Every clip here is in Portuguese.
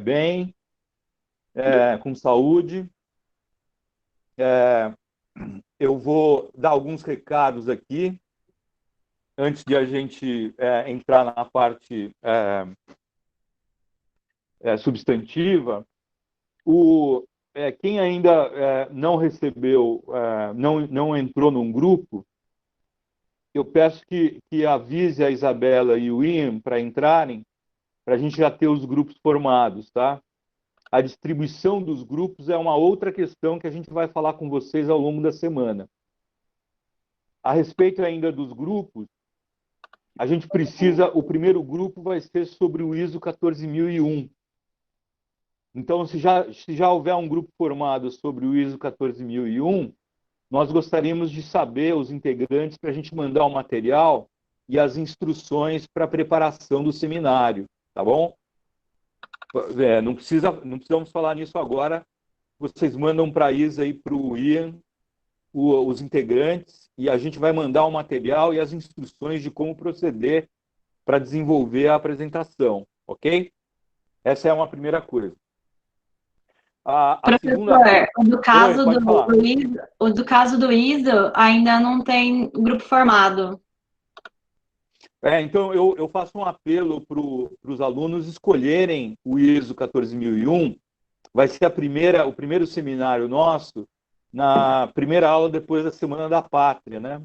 bem, com saúde. Eu vou dar alguns recados aqui, antes de a gente entrar na parte substantiva. Quem ainda não recebeu, não entrou num grupo, eu peço que avise a Isabela e o Ian para entrarem, para a gente já ter os grupos formados, tá? A distribuição dos grupos é uma outra questão que a gente vai falar com vocês ao longo da semana. A respeito ainda dos grupos, a gente precisa, o primeiro grupo vai ser sobre o ISO 14001. Então, se já houver um grupo formado sobre o ISO 14001, nós gostaríamos de saber, os integrantes, para a gente mandar o material e as instruções para a preparação do seminário, tá bom? Não precisamos falar nisso agora. Vocês mandam para a Isa e para o Ian os integrantes e a gente vai mandar o material e as instruções de como proceder para desenvolver a apresentação, ok? Essa é uma primeira coisa. A segunda Professor, coisa... Oi, pode falar. O do caso do ISO ainda não tem grupo formado. Então, eu faço um apelo para os alunos escolherem o ISO 14001. Vai ser o primeiro seminário nosso na primeira aula depois da Semana da Pátria, né?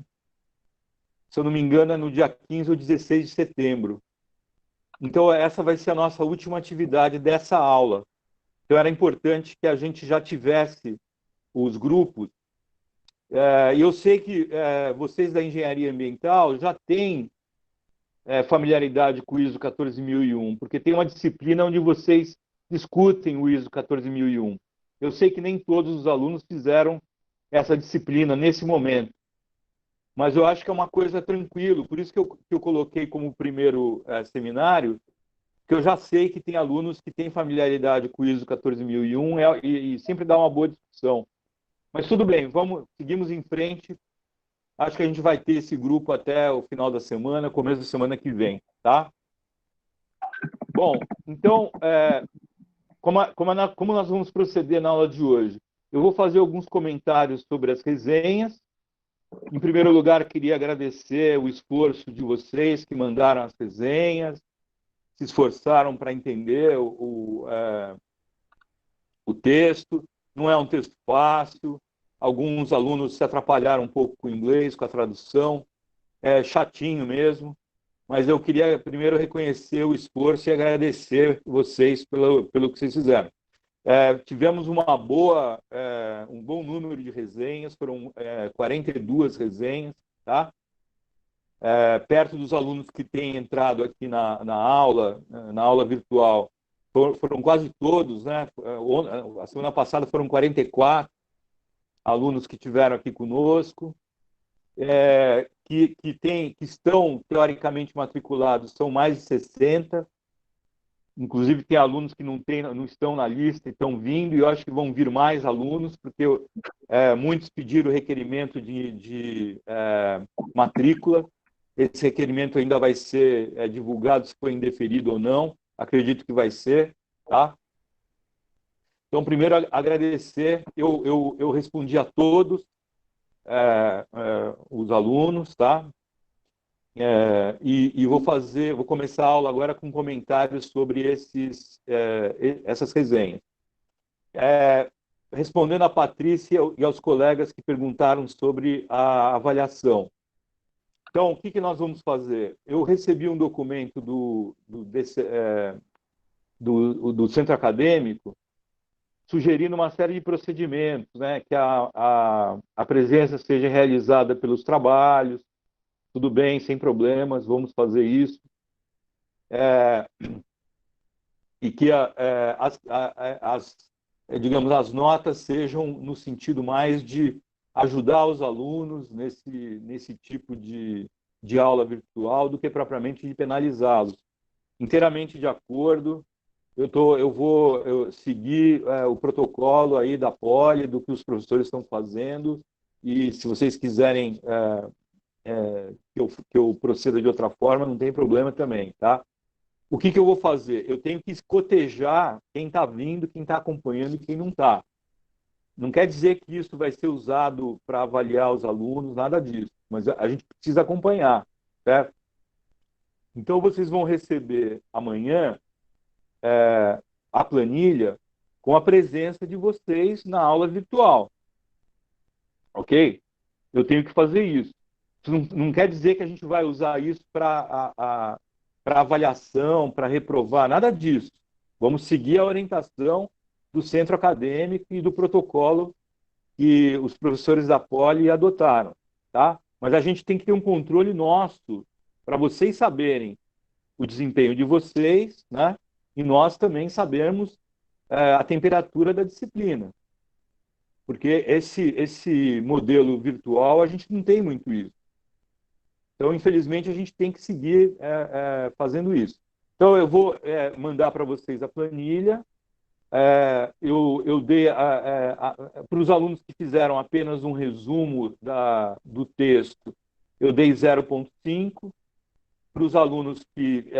Se eu não me engano, é no dia 15 ou 16 de setembro. Então, essa vai ser a nossa última atividade dessa aula. Então, era importante que a gente já tivesse os grupos. E eu sei que vocês da engenharia ambiental já têm familiaridade com o ISO 14001, porque tem uma disciplina onde vocês discutem o ISO 14001. Eu sei que nem todos os alunos fizeram essa disciplina nesse momento, mas eu acho que é uma coisa tranquila, por isso que eu coloquei como primeiro seminário, que eu já sei que tem alunos que têm familiaridade com o ISO 14001 e sempre dá uma boa discussão. Mas tudo bem, seguimos em frente. Acho que a gente vai ter esse grupo até o final da semana, começo da semana que vem, tá? Bom, então, como nós vamos proceder na aula de hoje? Eu vou fazer alguns comentários sobre as resenhas. Em primeiro lugar, queria agradecer o esforço de vocês que mandaram as resenhas, se esforçaram para entender o texto. Não é um texto fácil. Alguns alunos se atrapalharam um pouco com o inglês, com a tradução. É chatinho mesmo. Mas eu queria primeiro reconhecer o esforço e agradecer vocês pelo que vocês fizeram. Tivemos um bom número de resenhas, foram 42 resenhas, tá? Perto dos alunos que têm entrado aqui na aula virtual, foram quase todos, né? A semana passada foram 44 alunos que estiveram aqui conosco. Que estão teoricamente matriculados, são mais de 60. Inclusive, tem alunos que não estão na lista e estão vindo, e eu acho que vão vir mais alunos, porque muitos pediram requerimento de matrícula. Esse requerimento ainda vai ser divulgado se foi indeferido ou não. Acredito que vai ser, tá? Então, primeiro, agradecer. Eu respondi a todos os alunos, tá? E vou começar a aula agora com comentários sobre essas resenhas. Respondendo a Patrícia e aos colegas que perguntaram sobre a avaliação. Então, o que nós vamos fazer? Eu recebi um documento do centro acadêmico sugerindo uma série de procedimentos, né? Que a presença seja realizada pelos trabalhos. Tudo bem, sem problemas, vamos fazer isso. E que digamos, as notas sejam no sentido mais de ajudar os alunos nesse tipo de aula virtual do que propriamente de penalizá-los. Inteiramente de acordo. Eu vou seguir o protocolo aí da Poli, do que os professores estão fazendo, e se vocês quiserem que eu proceda de outra forma, não tem problema também, tá? o que eu vou fazer? Eu tenho que escotejar quem está vindo, quem está acompanhando e quem não está. Não quer dizer que isso vai ser usado para avaliar os alunos, nada disso, mas a gente precisa acompanhar, certo? Então, vocês vão receber amanhã a planilha com a presença de vocês na aula virtual, ok? Eu tenho que fazer isso. Isso não quer dizer que a gente vai usar isso para avaliação, para reprovar, nada disso. Vamos seguir a orientação do centro acadêmico e do protocolo que os professores da Poli adotaram, tá? Mas a gente tem que ter um controle nosso para vocês saberem o desempenho de vocês, né? E nós também sabermos a temperatura da disciplina. Porque esse modelo virtual, a gente não tem muito isso. Então, infelizmente, a gente tem que seguir fazendo isso. Então, eu vou mandar para vocês a planilha. Eu dei para os alunos que fizeram apenas um resumo do texto, eu dei 0,5. Para os alunos que,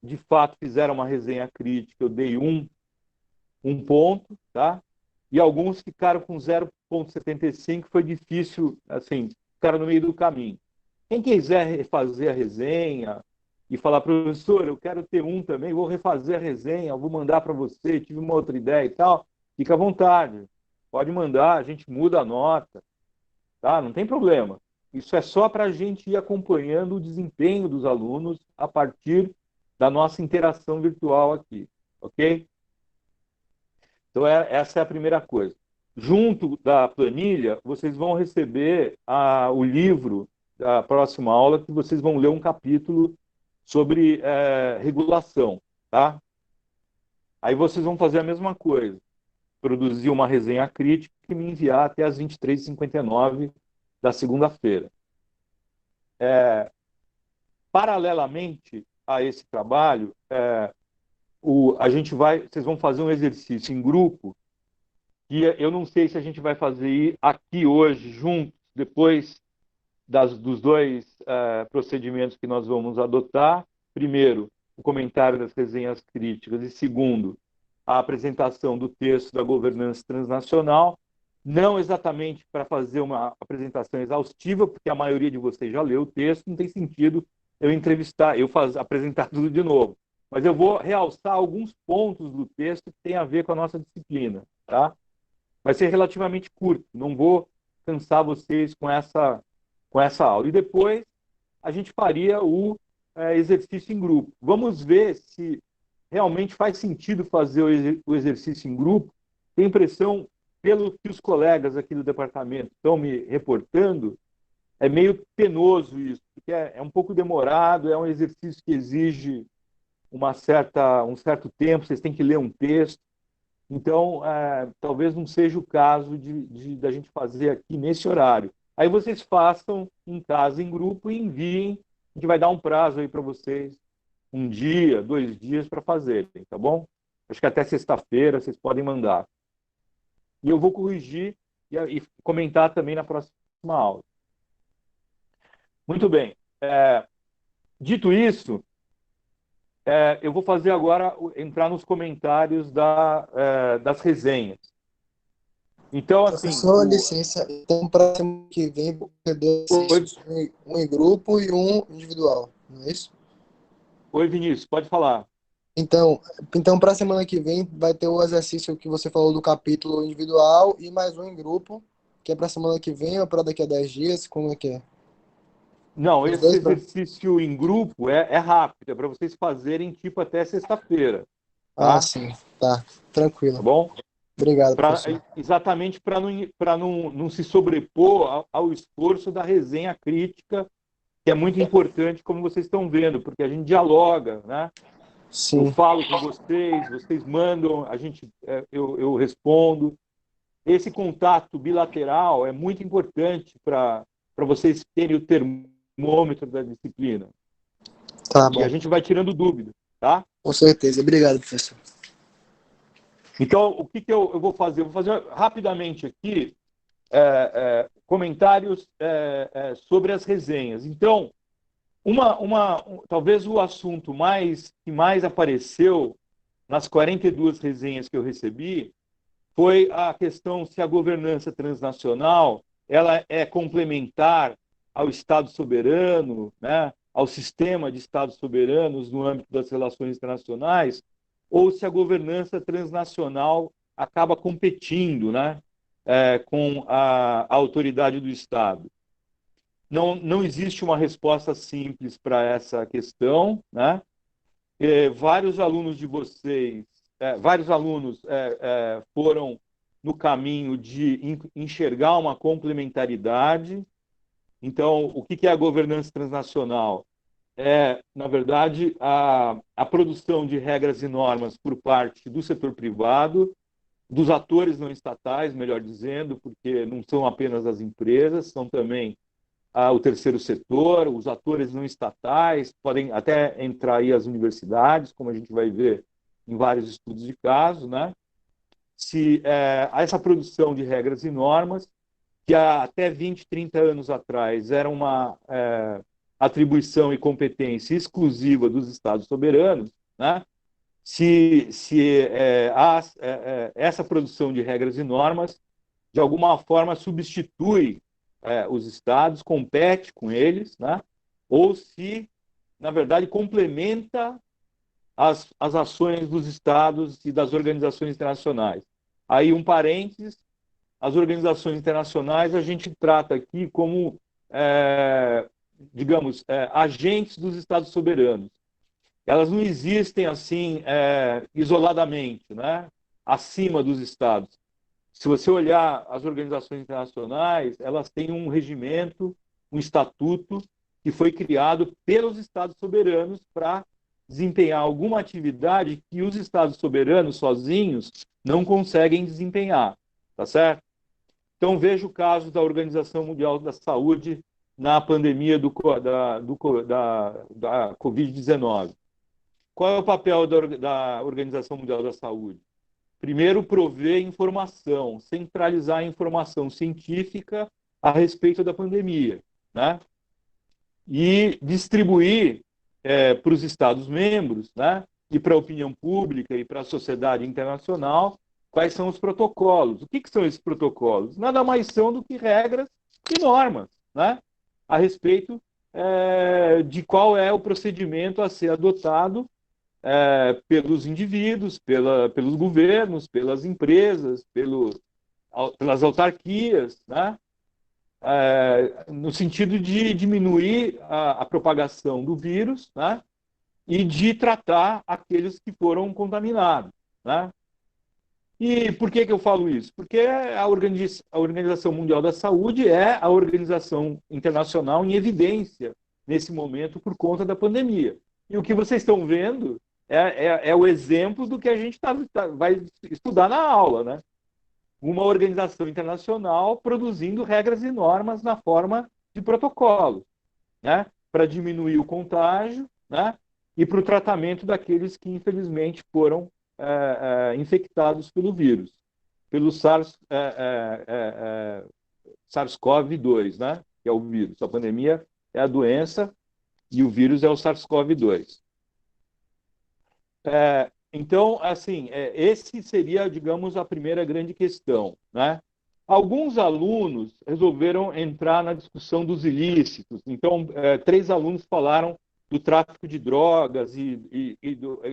de fato, fizeram uma resenha crítica, eu dei um ponto, tá? E alguns ficaram com 0,75, foi difícil, assim, ficaram no meio do caminho. Quem quiser refazer a resenha e falar, professor, eu quero ter um também, vou refazer a resenha, vou mandar para você, tive uma outra ideia e tal, fica à vontade. Pode mandar, a gente muda a nota, tá? Não tem problema. Isso é só para a gente ir acompanhando o desempenho dos alunos a partir da nossa interação virtual aqui, ok? Então, essa é a primeira coisa. Junto da planilha, vocês vão receber o livro da próxima aula, que vocês vão ler um capítulo sobre regulação, tá? Aí vocês vão fazer a mesma coisa, produzir uma resenha crítica e me enviar até as 23h59 da segunda-feira. Paralelamente a esse trabalho, vocês vão fazer um exercício em grupo, que eu não sei se a gente vai fazer aqui hoje, juntos, depois dos dois procedimentos que nós vamos adotar. Primeiro, o comentário das resenhas críticas, e segundo, a apresentação do texto da governança transnacional, não exatamente para fazer uma apresentação exaustiva, porque a maioria de vocês já leu o texto, não tem sentido eu apresentar tudo de novo. Mas eu vou realçar alguns pontos do texto que tem a ver com a nossa disciplina, tá? Vai ser relativamente curto, não vou cansar vocês com essa aula. E depois a gente faria o exercício em grupo. Vamos ver se realmente faz sentido fazer o exercício em grupo. Tenho a impressão, pelo que os colegas aqui do departamento estão me reportando, é meio penoso isso, porque é um pouco demorado, é um exercício que exige um certo tempo, vocês têm que ler um texto. Então, talvez não seja o caso da gente fazer aqui nesse horário. Aí vocês façam em casa, em grupo, e enviem. A gente vai dar um prazo aí para vocês, 1 dia, 2 dias para fazerem, tá bom? Acho que até sexta-feira vocês podem mandar. E eu vou corrigir e comentar também na próxima aula. Muito bem. Dito isso, eu vou fazer agora, entrar nos comentários das resenhas. Então, assim... Professor, licença. Então, para a semana que vem, vou ter 2 exercícios, um em grupo e um individual, não é isso? Oi, Vinícius, pode falar. Então para a semana que vem, vai ter o exercício que você falou do capítulo individual e mais um em grupo, que é para a semana que vem ou para daqui a 10 dias? Como é que é? Não, esse exercício em grupo é rápido, é para vocês fazerem tipo até sexta-feira. Tá? Ah, sim. Tá, tranquilo. Tá bom? Obrigado, professor. Exatamente para não se sobrepor ao esforço da resenha crítica, que é muito importante, como vocês estão vendo, porque a gente dialoga, né? Sim. Eu falo com vocês mandam, eu respondo. Esse contato bilateral é muito importante para vocês terem o termômetro da disciplina. Tá bom. E a gente vai tirando dúvida, tá? Com certeza. Obrigado, professor. Então, o que eu vou fazer? Eu vou fazer rapidamente aqui comentários sobre as resenhas. Então, Talvez o assunto que mais apareceu nas 42 resenhas que eu recebi foi a questão se a governança transnacional ela é complementar ao Estado soberano, né, ao sistema de Estados soberanos no âmbito das relações internacionais, ou se a governança transnacional acaba competindo, né, com a autoridade do Estado. Não existe uma resposta simples para essa questão, né? Vários alunos de vocês, vários alunos foram no caminho de enxergar uma complementaridade. Então, o que é a governança transnacional? Na verdade, a produção de regras e normas por parte do setor privado, dos atores não estatais, melhor dizendo, porque não são apenas as empresas, são também o terceiro setor, os atores não estatais, podem até entrar aí as universidades, como a gente vai ver em vários estudos de caso, né? Essa produção de regras e normas, que até 20, 30 anos atrás era uma atribuição e competência exclusiva dos Estados soberanos, né? Essa produção de regras e normas, de alguma forma, substitui os estados, compete com eles, né? Ou se, na verdade, complementa as ações dos estados e das organizações internacionais. Aí, um parênteses, as organizações internacionais a gente trata aqui como, digamos, agentes dos estados soberanos. Elas não existem assim, isoladamente, né? Acima dos estados. Se você olhar as organizações internacionais, elas têm um regimento, um estatuto que foi criado pelos Estados soberanos para desempenhar alguma atividade que os Estados soberanos sozinhos não conseguem desempenhar, tá certo? Então veja o caso da Organização Mundial da Saúde na pandemia da Covid-19. Qual é o papel da Organização Mundial da Saúde? Primeiro, prover informação, centralizar a informação científica a respeito da pandemia, né? E distribuir para os Estados-membros, né? E para a opinião pública e para a sociedade internacional quais são os protocolos. O que são esses protocolos? Nada mais são do que regras e normas, né? A respeito de qual é o procedimento a ser adotado pelos indivíduos, pelos governos, pelas empresas, pelas autarquias, né? No sentido de diminuir a propagação do vírus, né? E de tratar aqueles que foram contaminados, né? E por que eu falo isso? Porque a Organização Mundial da Saúde é a organização internacional em evidência nesse momento por conta da pandemia. E o que vocês estão vendo é o exemplo do que a gente vai estudar na aula, né? Uma organização internacional produzindo regras e normas na forma de protocolo, né? Para diminuir o contágio, né? E para o tratamento daqueles que, infelizmente, foram infectados pelo vírus, pelo SARS-CoV-2, né? Que é o vírus. A pandemia é a doença e o vírus é o SARS-CoV-2. Então, assim, esse seria, digamos, a primeira grande questão, né? Alguns alunos resolveram entrar na discussão dos ilícitos. Então, 3 alunos falaram do tráfico de drogas e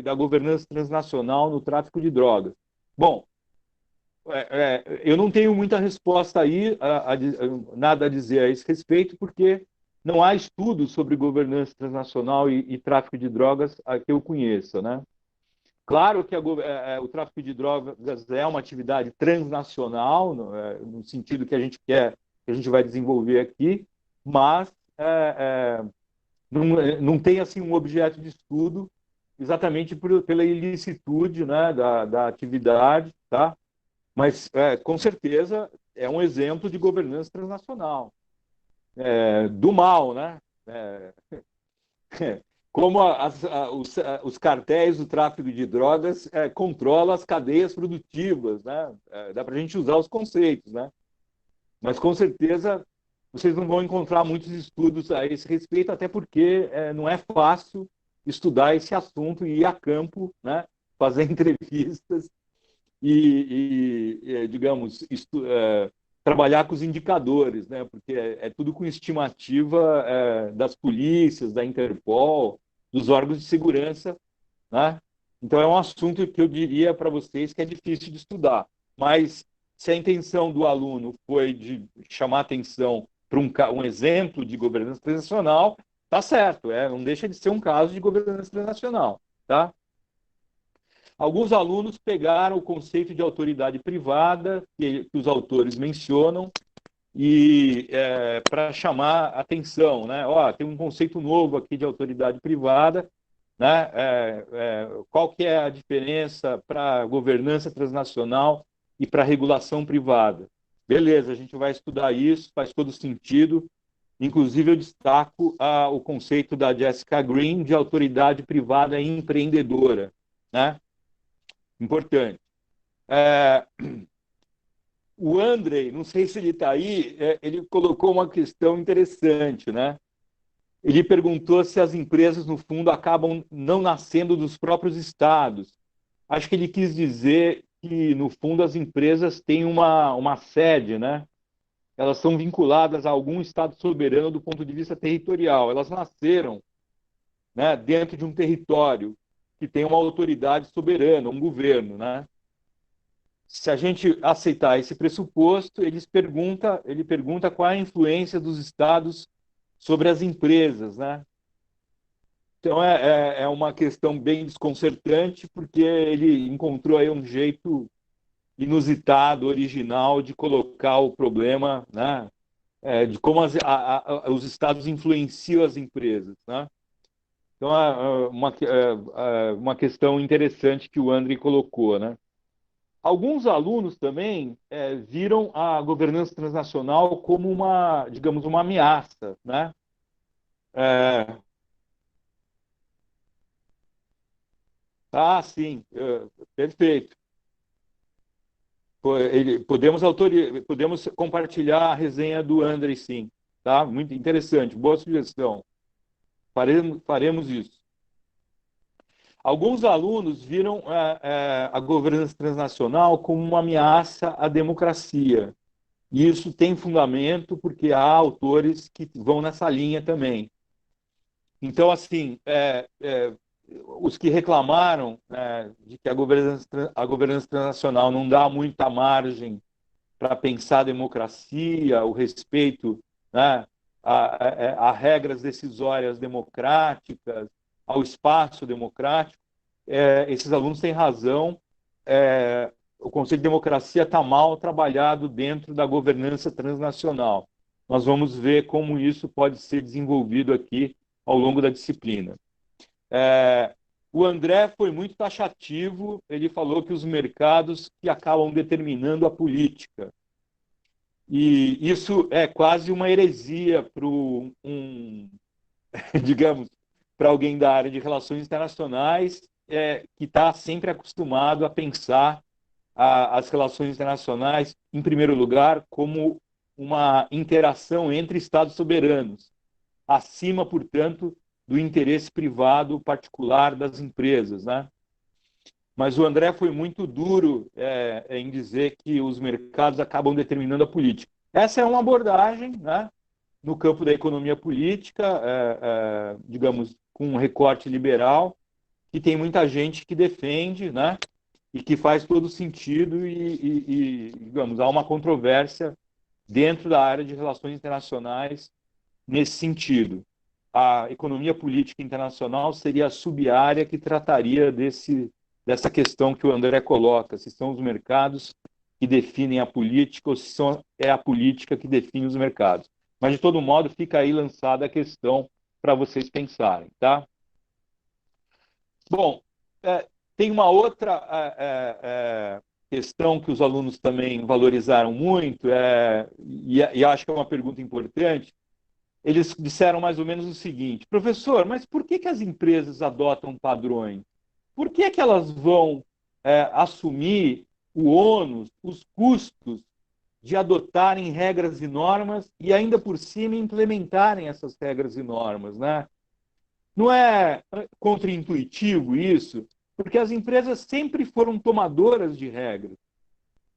da governança transnacional no tráfico de drogas. Bom, eu não tenho muita resposta aí, nada a dizer a esse respeito, porque não há estudos sobre governança transnacional e tráfico de drogas que eu conheça, né? Claro que o tráfico de drogas é uma atividade transnacional, no sentido que a gente quer, que a gente vai desenvolver aqui, mas não tem assim um objeto de estudo exatamente pela ilicitude, né, da atividade, tá? Mas com certeza é um exemplo de governança transnacional, do mal, né? Como os cartéis do tráfico de drogas controlam as cadeias produtivas, né? Dá para a gente usar os conceitos, né? Mas com certeza vocês não vão encontrar muitos estudos a esse respeito, até porque não é fácil estudar esse assunto e ir a campo, né, fazer entrevistas digamos, trabalhar com os indicadores, né, porque é tudo com estimativa das polícias, da Interpol, dos órgãos de segurança, né? Então é um assunto que eu diria para vocês que é difícil de estudar, mas se a intenção do aluno foi de chamar atenção para um exemplo de governança transacional, tá certo, não deixa de ser um caso de governança transacional, tá? Alguns alunos pegaram o conceito de autoridade privada que os autores mencionam e para chamar atenção, né? Ó, tem um conceito novo aqui de autoridade privada, né? Qual que é a diferença para governança transnacional e para regulação privada? Beleza, a gente vai estudar isso, faz todo sentido. Inclusive, eu destaco o conceito da Jessica Green de autoridade privada empreendedora, né? Importante. O Andrei, não sei se ele está aí, ele colocou uma questão interessante, né? Ele perguntou se as empresas, no fundo, acabam não nascendo dos próprios estados. Acho que ele quis dizer que, no fundo, as empresas têm uma sede, né? Elas são vinculadas a algum estado soberano do ponto de vista territorial. Elas nasceram, né, dentro de um território que tem uma autoridade soberana, um governo, né? Se a gente aceitar esse pressuposto, ele pergunta qual a influência dos estados sobre as empresas, né? Então é uma questão bem desconcertante, porque ele encontrou aí um jeito inusitado, original, de colocar o problema, né? De como os estados influenciam as empresas, né? Então uma questão interessante que o André colocou, né? Alguns alunos também viram a governança transnacional como digamos, uma ameaça, né? É, sim, perfeito. Podemos compartilhar a resenha do André, sim, tá? Muito interessante, boa sugestão. Faremos isso. Alguns alunos viram a governança transnacional como uma ameaça à democracia. E isso tem fundamento porque há autores que vão nessa linha também. Então, assim, os que reclamaram de que a governança transnacional não dá muita margem para pensar a democracia, o respeito, né, a regras decisórias democráticas, ao espaço democrático, esses alunos têm razão. O conceito de democracia está mal trabalhado dentro da governança transnacional. Nós vamos ver como isso pode ser desenvolvido aqui ao longo da disciplina. O André foi muito taxativo, ele falou que os mercados que acabam determinando a política. E isso é quase uma heresia para digamos, para alguém da área de relações internacionais que está sempre acostumado a pensar as relações internacionais, em primeiro lugar, como uma interação entre Estados soberanos, acima, portanto, do interesse privado particular das empresas, né? Mas o André foi muito duro em dizer que os mercados acabam determinando a política. Essa é uma abordagem, né, no campo da economia política, digamos, com um recorte liberal, que tem muita gente que defende, né, e que faz todo sentido digamos, há uma controvérsia dentro da área de relações internacionais nesse sentido. A economia política internacional seria a sub-área que trataria dessa questão que o André coloca, se são os mercados que definem a política ou se é a política que define os mercados. Mas, de todo modo, fica aí lançada a questão para vocês pensarem, tá? Bom, tem uma outra questão que os alunos também valorizaram muito, e acho que é uma pergunta importante. Eles disseram mais ou menos o seguinte: professor, mas por que as empresas adotam padrões? Por que elas vão assumir o ônus, os custos de adotarem regras e normas e ainda por cima implementarem essas regras e normas, né? Não é contraintuitivo isso? Porque as empresas sempre foram tomadoras de regras.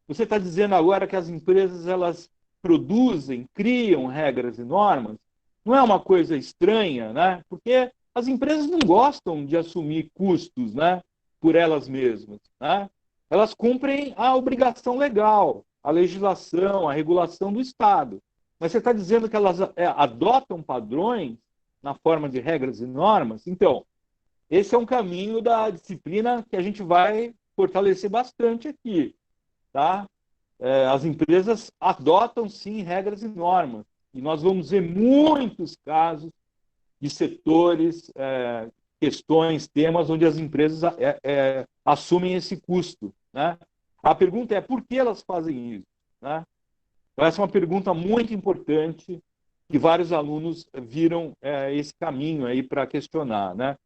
Você está dizendo agora que as empresas elas produzem, criam regras e normas? Não é uma coisa estranha, né? Porque as empresas não gostam de assumir custos, né, por elas mesmas, né? Elas cumprem a obrigação legal, a legislação, a regulação do Estado. Mas você está dizendo que elas adotam padrões na forma de regras e normas? Então, esse é um caminho da disciplina que a gente vai fortalecer bastante aqui, tá? As empresas adotam, sim, regras e normas. E nós vamos ver muitos casos de setores, questões, temas onde as empresas assumem esse custo, né? A pergunta é por que elas fazem isso, né? Então, essa é uma pergunta muito importante que vários alunos viram esse caminho aí para questionar, né?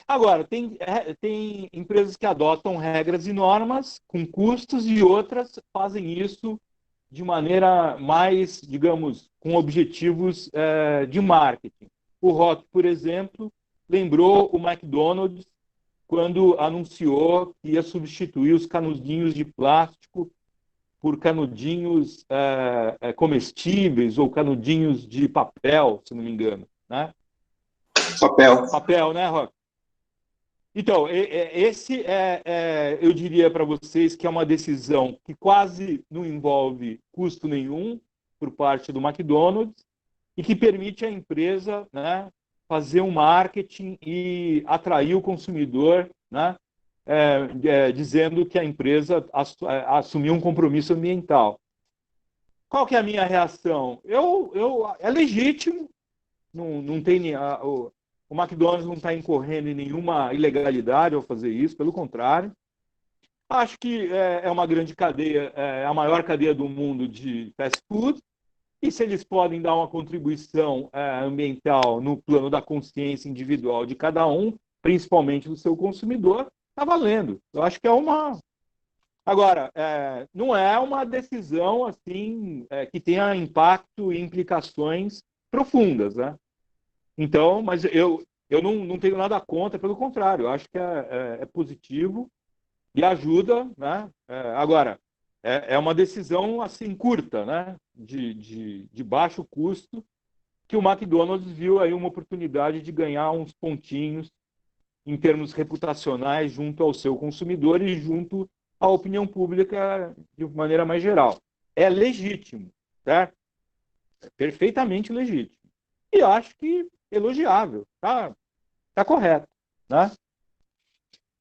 Agora, tem empresas que adotam regras e normas com custos e outras fazem isso de maneira mais, digamos, com objetivos de marketing. O Rock, por exemplo, lembrou o McDonald's quando anunciou que ia substituir os canudinhos de plástico por canudinhos comestíveis ou canudinhos de papel, se não me engano, né? Papel. Papel, né, Rock? Então, esse eu diria para vocês que é uma decisão que quase não envolve custo nenhum por parte do McDonald's e que permite à empresa, né, fazer um marketing e atrair o consumidor, né, dizendo que a empresa assumiu um compromisso ambiental. Qual que é a minha reação? É legítimo, não tem o McDonald's não está incorrendo em nenhuma ilegalidade ao fazer isso, pelo contrário. Acho que é uma grande cadeia, a maior cadeia do mundo de fast food, e se eles podem dar uma contribuição ambiental no plano da consciência individual de cada um, principalmente do seu consumidor, está valendo. Eu acho que é uma... Agora, não é uma decisão assim que tenha impacto e implicações profundas, né? Então, mas eu não tenho nada contra, pelo contrário, eu acho que é positivo e ajuda, né? Agora, é uma decisão assim curta, né? De baixo custo, que o McDonald's viu aí uma oportunidade de ganhar uns pontinhos em termos reputacionais junto ao seu consumidor e junto à opinião pública de maneira mais geral. É legítimo, certo? É perfeitamente legítimo. E acho que elogiável, tá correto, né?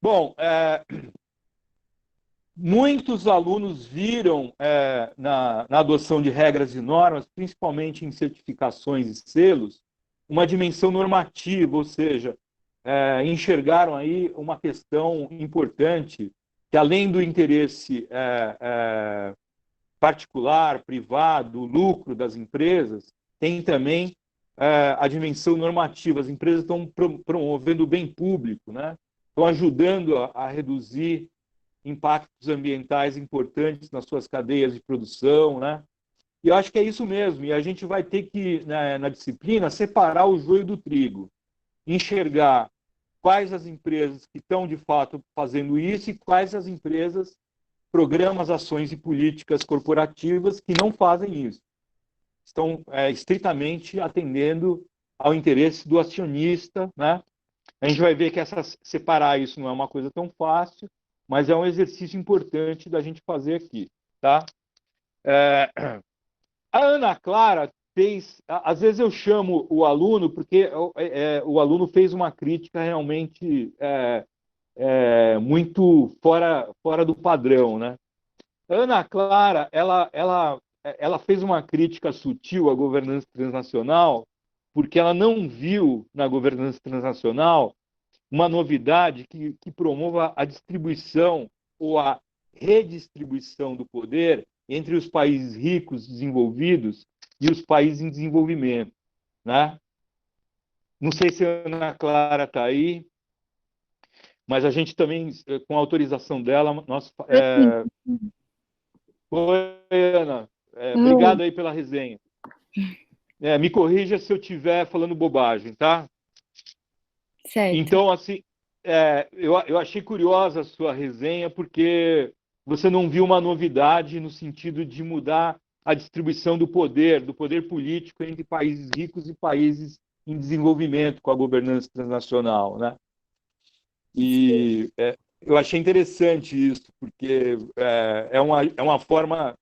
Bom, muitos alunos viram na adoção de regras e normas, principalmente em certificações e selos, uma dimensão normativa, ou seja, enxergaram aí uma questão importante que, além do interesse particular, privado, lucro das empresas, tem também a dimensão normativa. As empresas estão promovendo o bem público, né? Estão ajudando a reduzir impactos ambientais importantes nas suas cadeias de produção, né? E eu acho que é isso mesmo. E a gente vai ter que, na disciplina, separar o joio do trigo, enxergar quais as empresas que estão, de fato, fazendo isso e quais as empresas, programas, ações e políticas corporativas que não fazem isso. Estão estritamente atendendo ao interesse do acionista, né? A gente vai ver que separar isso não é uma coisa tão fácil, mas é um exercício importante da gente fazer aqui, tá? A Ana Clara fez... Às vezes eu chamo o aluno porque o aluno fez uma crítica realmente muito fora do padrão, né? A Ana Clara, ela fez uma crítica sutil à governança transnacional porque ela não viu na governança transnacional uma novidade que promova a distribuição ou a redistribuição do poder entre os países ricos, desenvolvidos, e os países em desenvolvimento, né? Não sei se a Ana Clara está aí, mas a gente também, com a autorização dela, nós Oi, Ana. Oi. Obrigado aí pela resenha. Me corrija se eu estiver falando bobagem, tá? Certo. Então, assim, eu achei curiosa a sua resenha, porque você não viu uma novidade no sentido de mudar a distribuição do poder político entre países ricos e países em desenvolvimento com a governança transnacional, né? E eu achei interessante isso, porque é uma forma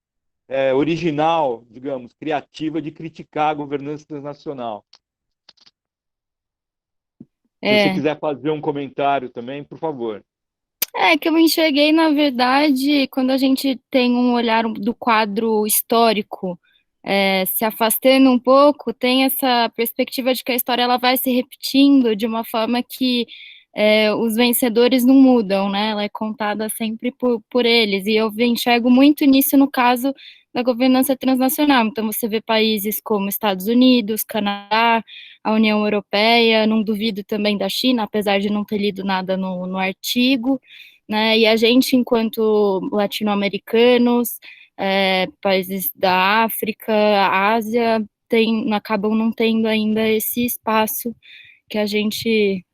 original, digamos, criativa de criticar a governança transnacional. Se você quiser fazer um comentário também, por favor. Que eu enxerguei, na verdade, quando a gente tem um olhar do quadro histórico, se afastando um pouco, tem essa perspectiva de que a história ela vai se repetindo de uma forma que os vencedores não mudam, né? Ela é contada sempre por eles, e eu enxergo muito nisso no caso da governança transnacional. Então, você vê países como Estados Unidos, Canadá, a União Europeia, não duvido também da China, apesar de não ter lido nada no artigo, né? E a gente, enquanto latino-americanos, países da África, Ásia, acabam não tendo ainda esse espaço que a gente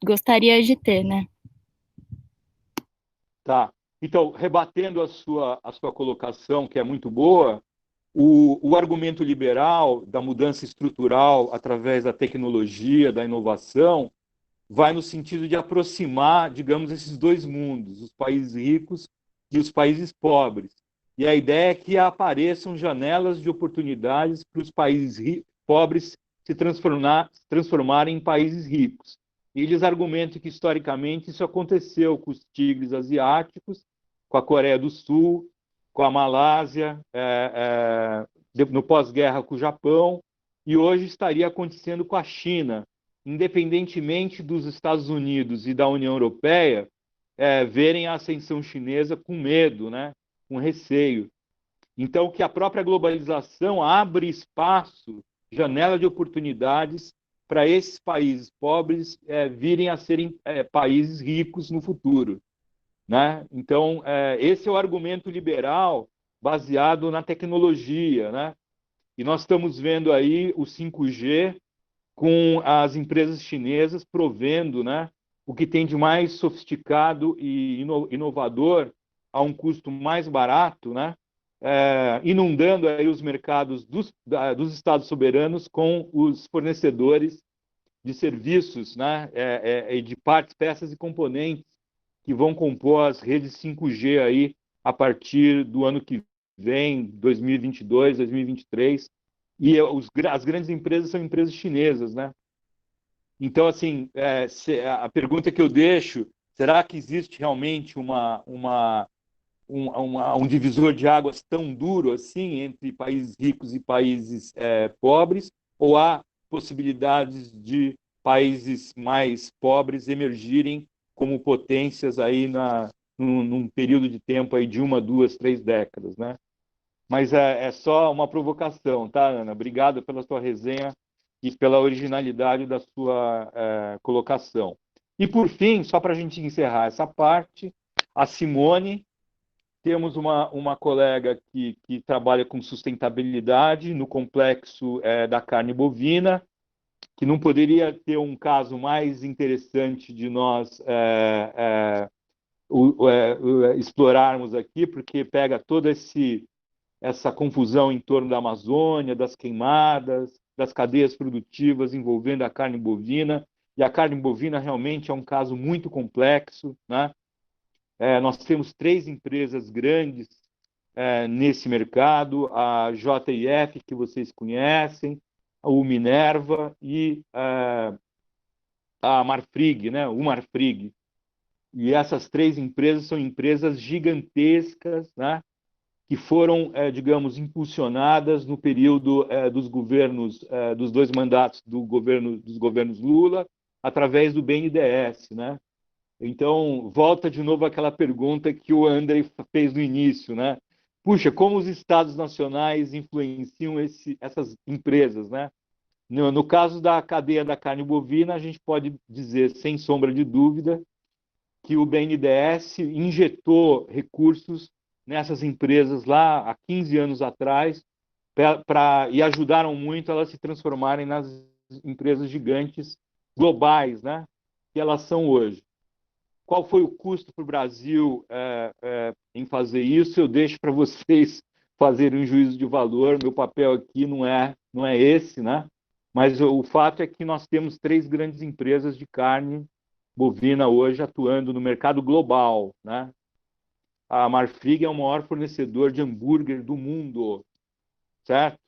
gostaria de ter, né? Tá. Então, rebatendo a sua colocação, que é muito boa, o argumento liberal da mudança estrutural através da tecnologia, da inovação, vai no sentido de aproximar, digamos, esses dois mundos, os países ricos e os países pobres. E a ideia é que apareçam janelas de oportunidades para os países pobres se transformarem em países ricos. E eles argumentam que, historicamente, isso aconteceu com os tigres asiáticos, com a Coreia do Sul, com a Malásia, no pós-guerra com o Japão, e hoje estaria acontecendo com a China, independentemente dos Estados Unidos e da União Europeia verem a ascensão chinesa com medo, né? Com receio. Então, que a própria globalização abre espaço, janela de oportunidades para esses países pobres virem a serem países ricos no futuro, né? Então, esse é o argumento liberal baseado na tecnologia, né? E nós estamos vendo aí o 5G com as empresas chinesas provendo, né, o que tem de mais sofisticado e inovador a um custo mais barato, né, inundando aí os mercados dos estados soberanos com os fornecedores de serviços, né, de partes, peças e componentes que vão compor as redes 5G aí a partir do ano que vem, 2022, 2023. E as grandes empresas são empresas chinesas, né? Então, assim, a pergunta que eu deixo, será que existe realmente um divisor de águas tão duro assim entre países ricos e países pobres? Ou há possibilidades de países mais pobres emergirem como potências aí num período de tempo aí de 1, 2, 3 décadas, né? Mas é só uma provocação, tá, Ana? Obrigado pela sua resenha e pela originalidade da sua colocação. E, por fim, só para a gente encerrar essa parte, a Simone, temos uma colega que trabalha com sustentabilidade no complexo da carne bovina, que não poderia ter um caso mais interessante de nós explorarmos aqui, porque pega toda essa confusão em torno da Amazônia, das queimadas, das cadeias produtivas envolvendo a carne bovina. E a carne bovina realmente é um caso muito complexo, né? Nós temos 3 empresas grandes nesse mercado, a JIF, que vocês conhecem, o Minerva e a Marfrig, né? O Marfrig. E essas 3 empresas são empresas gigantescas, né? Que foram, digamos, impulsionadas no período dos governos, dos 2 mandatos dos governos Lula, através do BNDES, né? Então, volta de novo aquela pergunta que o André fez no início, né? Puxa, como os estados nacionais influenciam essas empresas, né? No caso da cadeia da carne bovina, a gente pode dizer, sem sombra de dúvida, que o BNDES injetou recursos nessas empresas lá há 15 anos atrás e ajudaram muito elas se transformarem nas empresas gigantes globais, né, que elas são hoje. Qual foi o custo para o Brasil em fazer isso? Eu deixo para vocês fazerem um juízo de valor. Meu papel aqui não é esse, né? Mas o fato é que nós temos 3 grandes empresas de carne bovina hoje atuando no mercado global, né? A Marfrig é o maior fornecedor de hambúrguer do mundo, certo?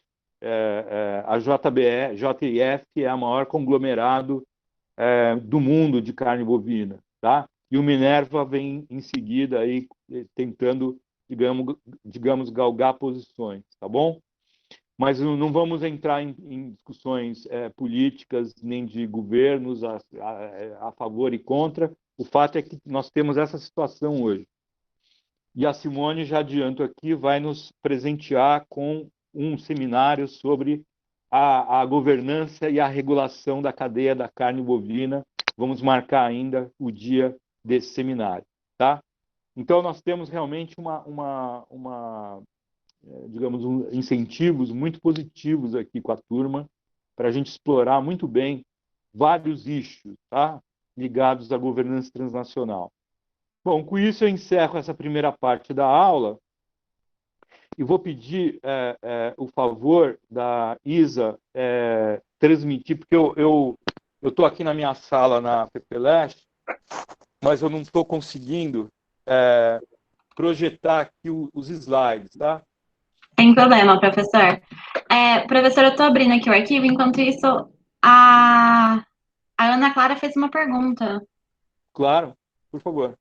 A JBF é a maior conglomerado do mundo de carne bovina, tá? E o Minerva vem em seguida aí tentando, digamos, galgar posições, tá bom? Mas não vamos entrar em discussões políticas nem de governos a favor e contra. O fato é que nós temos essa situação hoje. E a Simone, já adianto aqui, vai nos presentear com um seminário sobre a governança e a regulação da cadeia da carne bovina. Vamos marcar ainda o dia desse seminário, tá? Então, nós temos realmente digamos, incentivos muito positivos aqui com a turma para a gente explorar muito bem vários issues, tá? Ligados à governança transnacional. Bom, com isso eu encerro essa primeira parte da aula e vou pedir o favor da Isa transmitir, porque eu estou aqui na minha sala na PPLeste, mas eu não estou conseguindo projetar aqui os slides, tá? Sem problema, professor. Professor, eu estou abrindo aqui o arquivo, enquanto isso, a Ana Clara fez uma pergunta. Claro, por favor.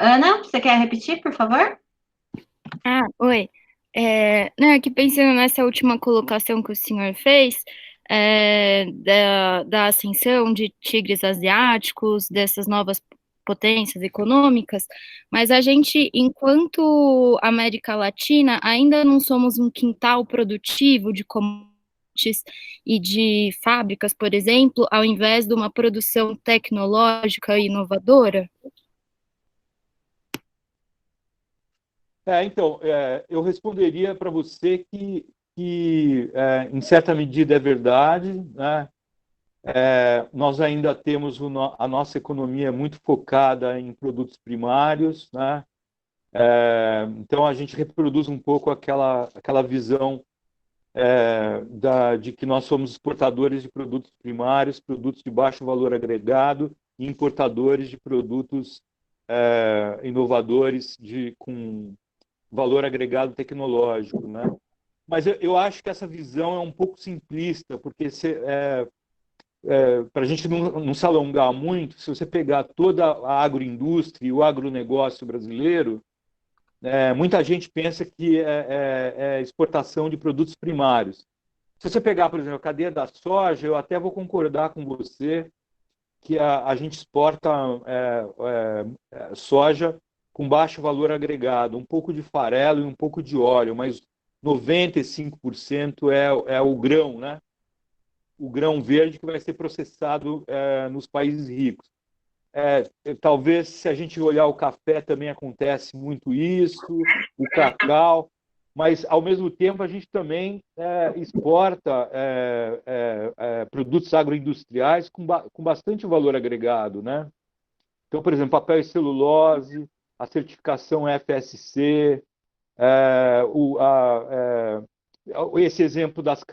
Ana, você quer repetir, por favor? Oi. Não, aqui pensando nessa última colocação que o senhor fez, da ascensão de tigres asiáticos, dessas novas potências econômicas, mas a gente, enquanto América Latina, ainda não somos um quintal produtivo de commodities e de fábricas, por exemplo, ao invés de uma produção tecnológica e inovadora? Então, eu responderia para você que em certa medida é verdade, né? Nós ainda temos a nossa economia muito focada em produtos primários, né? Então, a gente reproduz um pouco aquela visão de que nós somos exportadores de produtos primários, produtos de baixo valor agregado, e importadores de produtos inovadores com valor agregado tecnológico, né? Mas eu acho que essa visão é um pouco simplista, porque para a gente não se alongar muito, se você pegar toda a agroindústria e o agronegócio brasileiro, muita gente pensa que é exportação de produtos primários. Se você pegar, por exemplo, a cadeia da soja, eu até vou concordar com você que a gente exporta soja com baixo valor agregado, um pouco de farelo e um pouco de óleo, mas 95% é o grão, né? O grão verde que vai ser processado nos países ricos. Talvez, se a gente olhar o café, também acontece muito isso, o cacau, mas, ao mesmo tempo, a gente também exporta produtos agroindustriais com bastante valor agregado, né? Então, por exemplo, papel e celulose, a certificação FSC, esse exemplo das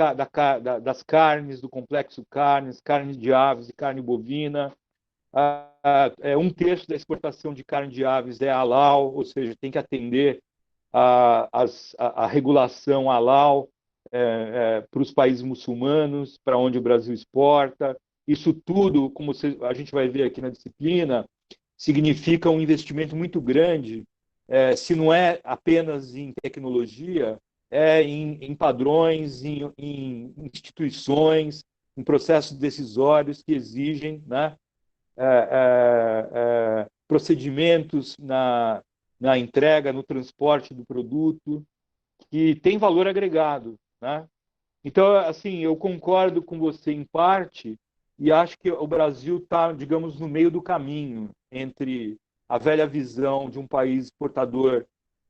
carnes, do complexo carnes, carne de aves e carne bovina. 1/3 da exportação de carne de aves é halal, ou seja, tem que atender a regulação halal para os países muçulmanos, para onde o Brasil exporta. Isso tudo, como a gente vai ver aqui na disciplina, significa um investimento muito grande, se não é apenas em tecnologia, em padrões, em instituições, em processos decisórios que exigem, né, procedimentos na entrega, no transporte do produto, que tem valor agregado, né? Então, assim, eu concordo com você em parte e acho que o Brasil está, digamos, no meio do caminho entre a velha visão de um país exportador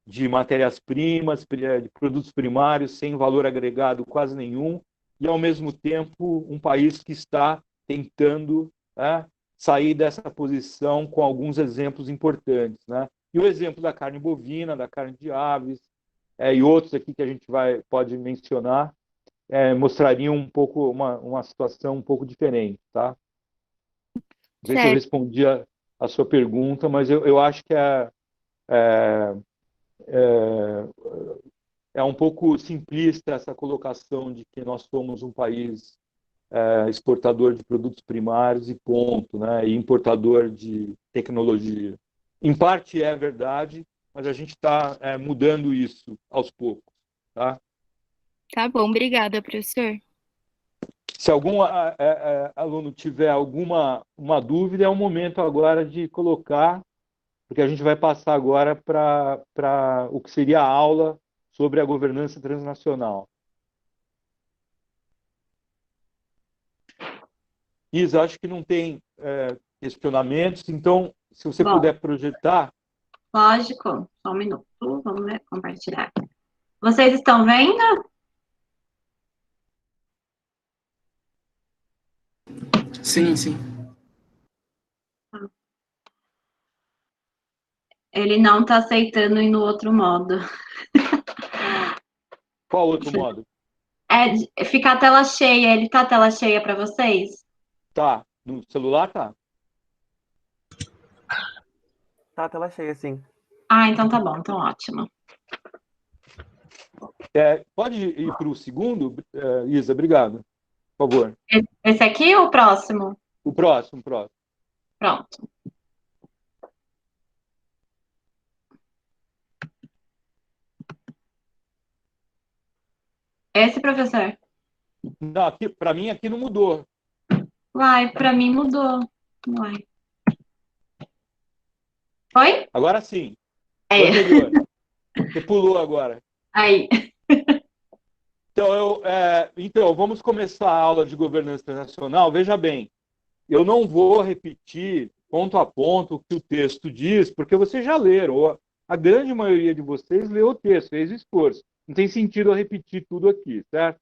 de matérias-primas, de produtos primários, sem valor agregado quase nenhum, e, ao mesmo tempo, um país que está tentando sair dessa posição com alguns exemplos importantes, né? E o exemplo da carne bovina, da carne de aves, e outros aqui que a gente pode mencionar, mostrariam um pouco uma situação um pouco diferente, tá? Não sei se eu respondi a sua pergunta, mas eu acho que é um pouco simplista essa colocação de que nós somos um país exportador de produtos primários e ponto, né? E importador de tecnologia. Em parte é verdade, mas a gente está mudando isso aos poucos, tá? Tá bom, obrigada, professor. Se algum aluno tiver uma dúvida, é o momento agora de colocar, porque a gente vai passar agora para o que seria a aula sobre a governança transnacional. Isa, acho que não tem questionamentos, então, se você puder projetar. Lógico, só um minuto, vamos ver, compartilhar. Vocês estão vendo? Sim, sim. Ele não está aceitando ir no outro modo. Qual outro modo? Ficar a tela cheia. Ele tá a tela cheia para vocês? Tá. No celular tá? Tá a tela cheia, sim. Ah, então tá bom, então ótimo. Pode ir para o segundo, Isa, obrigado. Por favor. Esse aqui ou o próximo? O próximo. Pronto. Esse, professor? Não, para mim aqui não mudou. Vai, para mim mudou. Vai. Foi? Agora sim. Foi melhor. Você pulou agora. Aí. Então, vamos começar a aula de governança internacional. Veja bem, eu não vou repetir ponto a ponto o que o texto diz, porque vocês já leram, ou a grande maioria de vocês leu o texto, fez o esforço. Não tem sentido eu repetir tudo aqui, certo?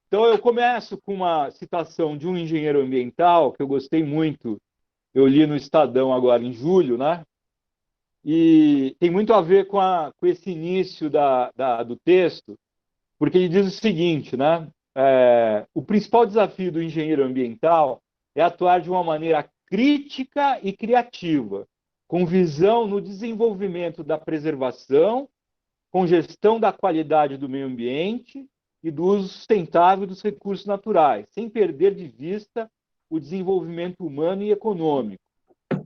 Então, eu começo com uma citação de um engenheiro ambiental, que eu gostei muito, eu li no Estadão agora em julho, né? E tem muito a ver com esse início do texto, porque ele diz o seguinte, né? O principal desafio do engenheiro ambiental é atuar de uma maneira crítica e criativa, com visão no desenvolvimento da preservação, com gestão da qualidade do meio ambiente e do uso sustentável dos recursos naturais, sem perder de vista o desenvolvimento humano e econômico.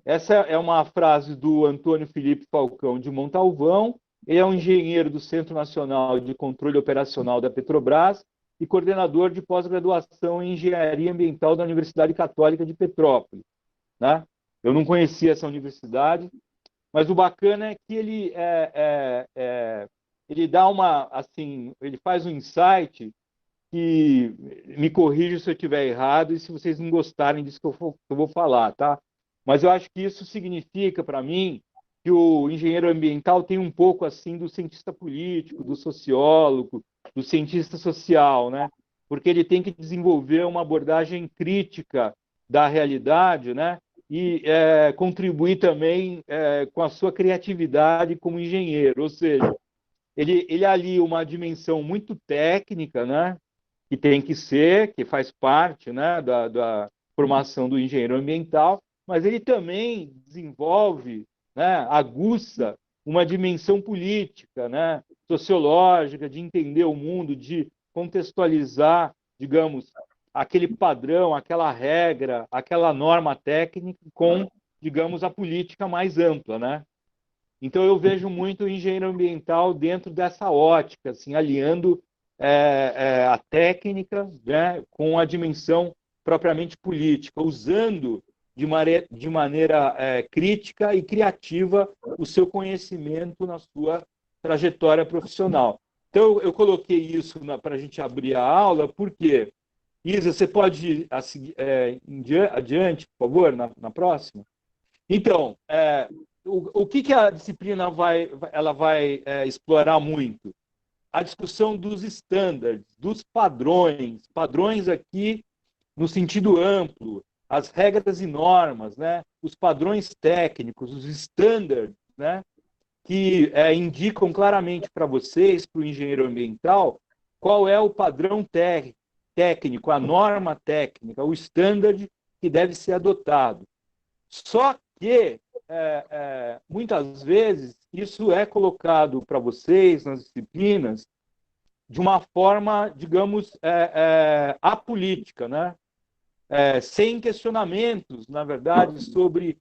Essa é uma frase do Antônio Felipe Falcão de Montalvão. Ele é um engenheiro do Centro Nacional de Controle Operacional da Petrobras e coordenador de pós-graduação em Engenharia Ambiental da Universidade Católica de Petrópolis, né? Eu não conhecia essa universidade, mas o bacana é que ele dá ele faz um insight que me corrige se eu estiver errado e se vocês não gostarem disso que eu vou falar, tá? Mas eu acho que isso significa, para mim, que o engenheiro ambiental tem um pouco assim do cientista político, do sociólogo, do cientista social, né? Porque ele tem que desenvolver uma abordagem crítica da realidade, né? E contribuir também com a sua criatividade como engenheiro, ou seja, ele alia uma dimensão muito técnica, né? Que tem que faz parte, né? da formação do engenheiro ambiental, mas ele também desenvolve, né, aguça uma dimensão política, né, sociológica, de entender o mundo, de contextualizar, digamos, aquele padrão, aquela regra, aquela norma técnica com, digamos, a política mais ampla, né? Então eu vejo muito o engenheiro ambiental dentro dessa ótica, assim, aliando a técnica, né, com a dimensão propriamente política, usando de maneira crítica e criativa o seu conhecimento na sua trajetória profissional. Então, eu coloquei isso para a gente abrir a aula, porque, Isa, você pode ir adiante, por favor, na próxima? Então, o que a disciplina ela vai explorar muito? A discussão dos standards, dos padrões aqui no sentido amplo, as regras e normas, né? Os padrões técnicos, os standards, né? Que indicam claramente para vocês, para o engenheiro ambiental, qual é o padrão técnico, a norma técnica, o standard que deve ser adotado. Só que, muitas vezes, isso é colocado para vocês nas disciplinas de uma forma, digamos, apolítica, né? Sem questionamentos, na verdade, sobre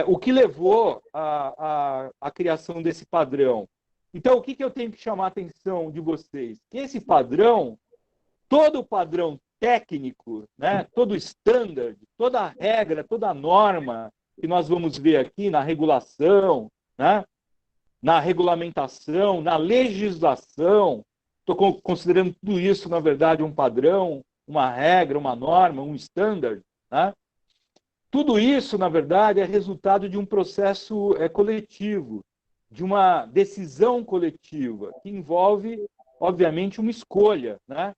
o que levou à criação desse padrão. Então, o que eu tenho que chamar a atenção de vocês? Que esse padrão, todo o padrão técnico, né, todo o standard, toda a regra, toda a norma que nós vamos ver aqui na regulação, né, na regulamentação, na legislação, estou considerando tudo isso, na verdade, um padrão, uma regra, uma norma, um standard, né? Tudo isso, na verdade, é resultado de um processo coletivo, de uma decisão coletiva, que envolve, obviamente, uma escolha, né?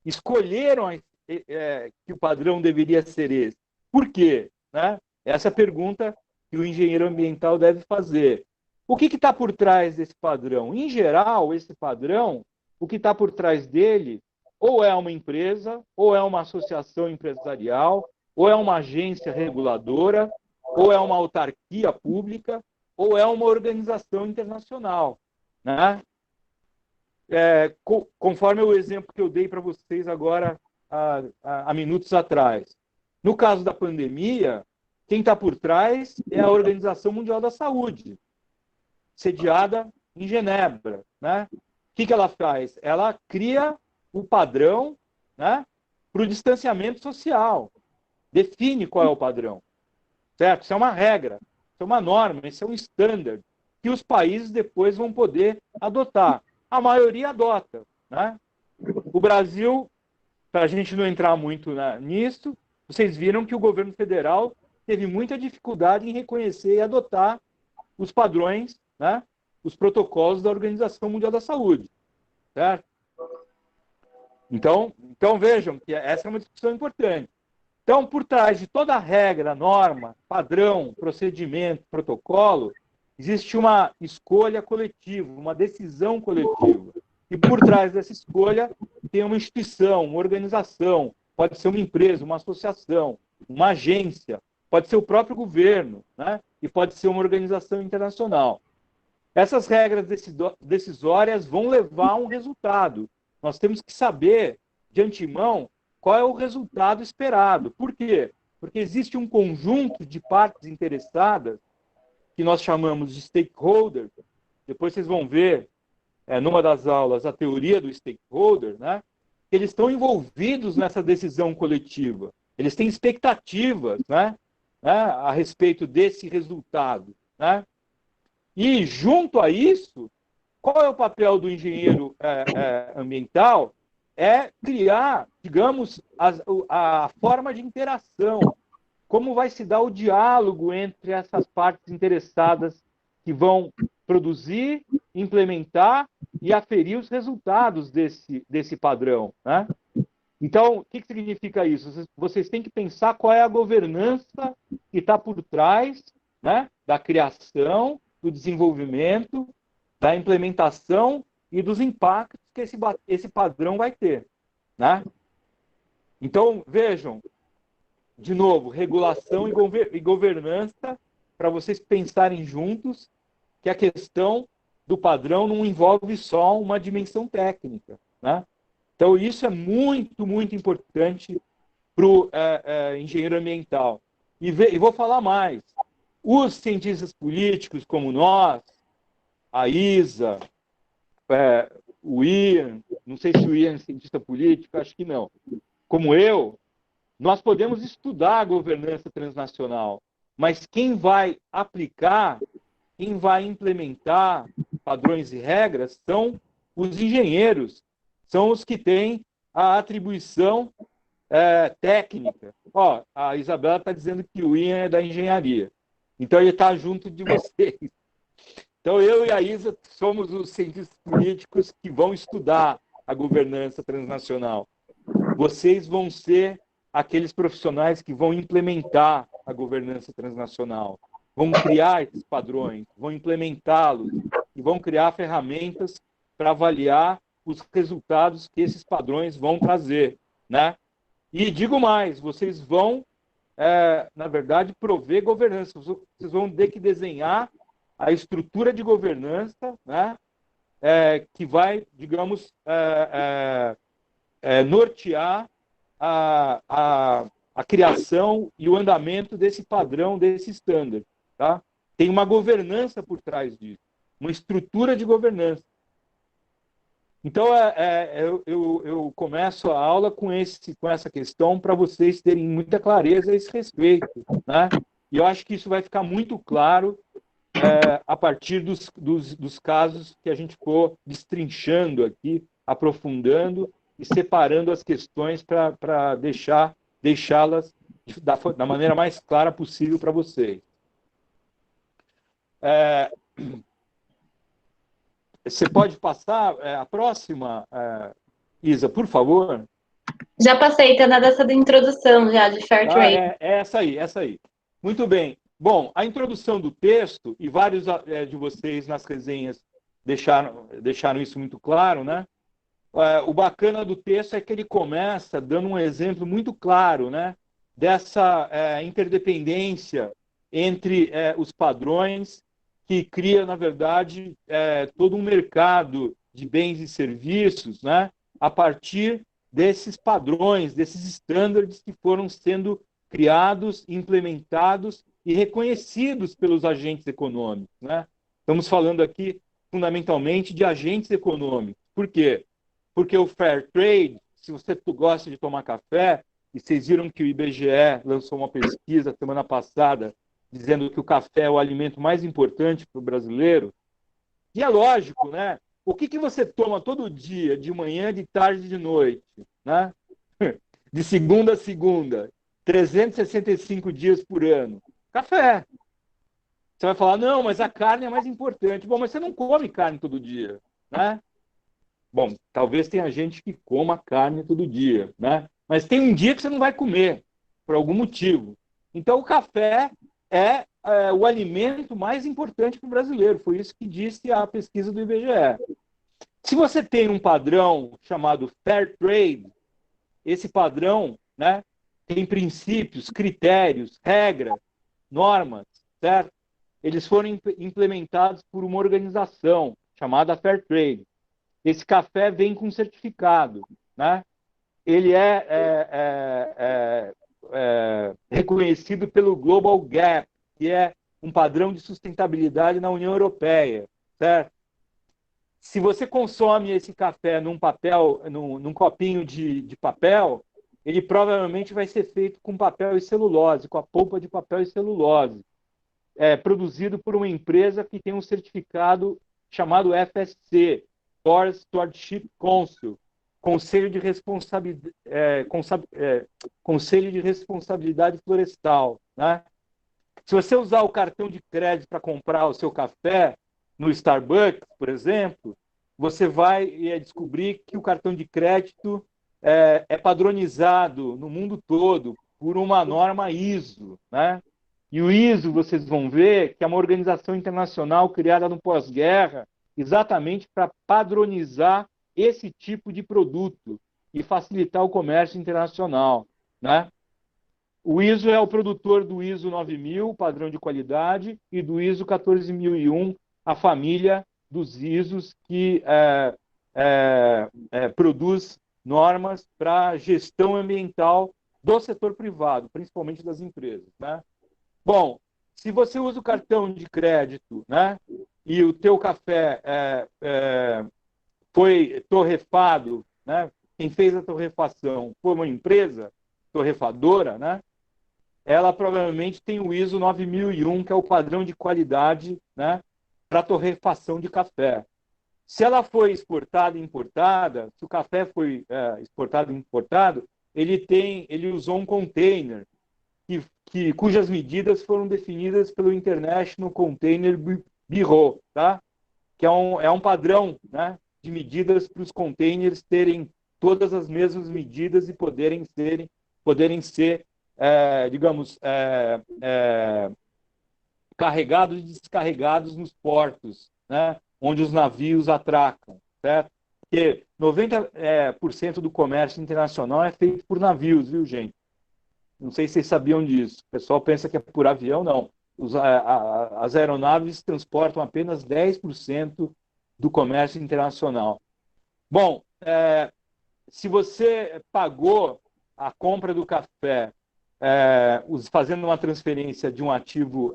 Escolheram que o padrão deveria ser esse. Por quê? Né? Essa é a pergunta que o engenheiro ambiental deve fazer. O que está por trás desse padrão? Em geral, esse padrão, o que está por trás dele, ou é uma empresa, ou é uma associação empresarial, ou é uma agência reguladora, ou é uma autarquia pública, ou é uma organização internacional, né? Conforme o exemplo que eu dei para vocês agora, há minutos atrás. No caso da pandemia, quem está por trás é a Organização Mundial da Saúde, sediada em Genebra, né? O que ela faz? Ela cria o padrão, né, para o distanciamento social. Define qual é o padrão. Certo? Isso é uma regra, isso é uma norma, isso é um standard que os países depois vão poder adotar. A maioria adota, né? O Brasil, para a gente não entrar muito nisso, vocês viram que o governo federal teve muita dificuldade em reconhecer e adotar os padrões, né, os protocolos da Organização Mundial da Saúde. Certo? Então vejam que essa é uma discussão importante. Então, por trás de toda regra, norma, padrão, procedimento, protocolo, existe uma escolha coletiva, uma decisão coletiva. E por trás dessa escolha tem uma instituição, uma organização, pode ser uma empresa, uma associação, uma agência, pode ser o próprio governo, né? E pode ser uma organização internacional. Essas regras decisórias vão levar a um resultado. Nós temos que saber, de antemão, qual é o resultado esperado. Por quê? Porque existe um conjunto de partes interessadas, que nós chamamos de stakeholders. Depois vocês vão ver, numa das aulas, a teoria do stakeholder, né? Eles estão envolvidos nessa decisão coletiva. Eles têm expectativas, né, a respeito desse resultado, né? E, junto a isso, qual é o papel do engenheiro ambiental? É criar, digamos, a forma de interação. Como vai se dar o diálogo entre essas partes interessadas que vão produzir, implementar e aferir os resultados desse padrão, né? Então, o que significa isso? Vocês têm que pensar qual é a governança que está por trás, né, da criação, do desenvolvimento, da implementação e dos impactos que esse padrão vai ter, né? Então, vejam, de novo, regulação e governança, para vocês pensarem juntos que a questão do padrão não envolve só uma dimensão técnica, né? Então, isso é muito, muito importante para o engenheiro ambiental. E vou falar mais. Os cientistas políticos, como nós, a Isa, o Ian, não sei se o Ian é cientista político, acho que não, como eu, nós podemos estudar a governança transnacional, mas quem vai aplicar, quem vai implementar padrões e regras são os engenheiros, são os que têm a atribuição técnica. Ó, a Isabela está dizendo que o Ian é da engenharia. Então, ele está junto de vocês. Então, eu e a Isa somos os cientistas políticos que vão estudar a governança transnacional. Vocês vão ser aqueles profissionais que vão implementar a governança transnacional, vão criar esses padrões, vão implementá-los e vão criar ferramentas para avaliar os resultados que esses padrões vão trazer, né? E digo mais, vocês vão, na verdade, prover governança. Vocês vão ter que desenhar a estrutura de governança, né? Que vai, digamos, nortear a criação e o andamento desse padrão, desse standard. Tá? Tem uma governança por trás disso, uma estrutura de governança. Então, eu começo a aula com essa questão para vocês terem muita clareza a esse respeito. Né? E eu acho que isso vai ficar muito claro a partir dos casos que a gente for destrinchando aqui, aprofundando e separando as questões para deixá-las da maneira mais clara possível para vocês. Você pode passar a próxima, Isa, por favor? Já passei, tá dada essa introdução já de Fair Trade. Essa aí. Muito bem. Bom, a introdução do texto, e vários de vocês nas resenhas deixaram isso muito claro, né? O bacana do texto é que ele começa dando um exemplo muito claro, né? Dessa interdependência entre os padrões que cria, na verdade, todo um mercado de bens e serviços, né? A partir desses padrões, desses estándares que foram sendo criados, implementados e reconhecidos pelos agentes econômicos, né? Estamos falando aqui, fundamentalmente, de agentes econômicos. Por quê? Porque o Fair Trade, se você gosta de tomar café, e vocês viram que o IBGE lançou uma pesquisa semana passada dizendo que o café é o alimento mais importante para o brasileiro, e é lógico, né? O que você toma todo dia, de manhã, de tarde e de noite, né? De segunda a segunda, 365 dias por ano? Café. Você vai falar, não, mas a carne é mais importante. Bom, mas você não come carne todo dia, né? Bom, talvez tenha gente que coma carne todo dia, né? Mas tem um dia que você não vai comer, por algum motivo. Então, o café é o alimento mais importante para o brasileiro. Foi isso que disse a pesquisa do IBGE. Se você tem um padrão chamado Fair Trade, esse padrão, né, tem princípios, critérios, regras, normas, certo? Eles foram implementados por uma organização chamada Fair Trade. Esse café vem com certificado, né? Ele é reconhecido pelo Global Gap, que é um padrão de sustentabilidade na União Europeia, certo? Se você consome esse café num copinho de papel, ele provavelmente vai ser feito com papel e celulose, com a polpa de papel e celulose, produzido por uma empresa que tem um certificado chamado FSC, Forest Stewardship Council, Conselho de Responsabilidade Florestal, né? Se você usar o cartão de crédito para comprar o seu café no Starbucks, por exemplo, você vai descobrir que o cartão de crédito é padronizado no mundo todo por uma norma ISO, né? E o ISO, vocês vão ver que é uma organização internacional criada no pós-guerra exatamente para padronizar esse tipo de produto e facilitar o comércio internacional, né? O ISO é o produtor do ISO 9000, padrão de qualidade, e do ISO 14001, a família dos ISOs que produz normas para gestão ambiental do setor privado, principalmente das empresas, né? Bom, se você usa o cartão de crédito, né, e o teu café foi torrefado, né, quem fez a torrefação foi uma empresa torrefadora, né, ela provavelmente tem o ISO 9001, que é o padrão de qualidade, né, para torrefação de café. Se ela foi exportada e importada, se o café foi exportado e importado, ele usou um container cujas medidas foram definidas pelo International Container Bureau, tá? Que é um padrão, né, de medidas para os containers terem todas as mesmas medidas e poderem ser digamos, carregados e descarregados nos portos, né, onde os navios atracam, certo? Porque 90% do comércio internacional é feito por navios, viu, gente? Não sei se vocês sabiam disso. O pessoal pensa que é por avião, não. As aeronaves transportam apenas 10% do comércio internacional. Bom, se você pagou a compra do café fazendo uma transferência de um ativo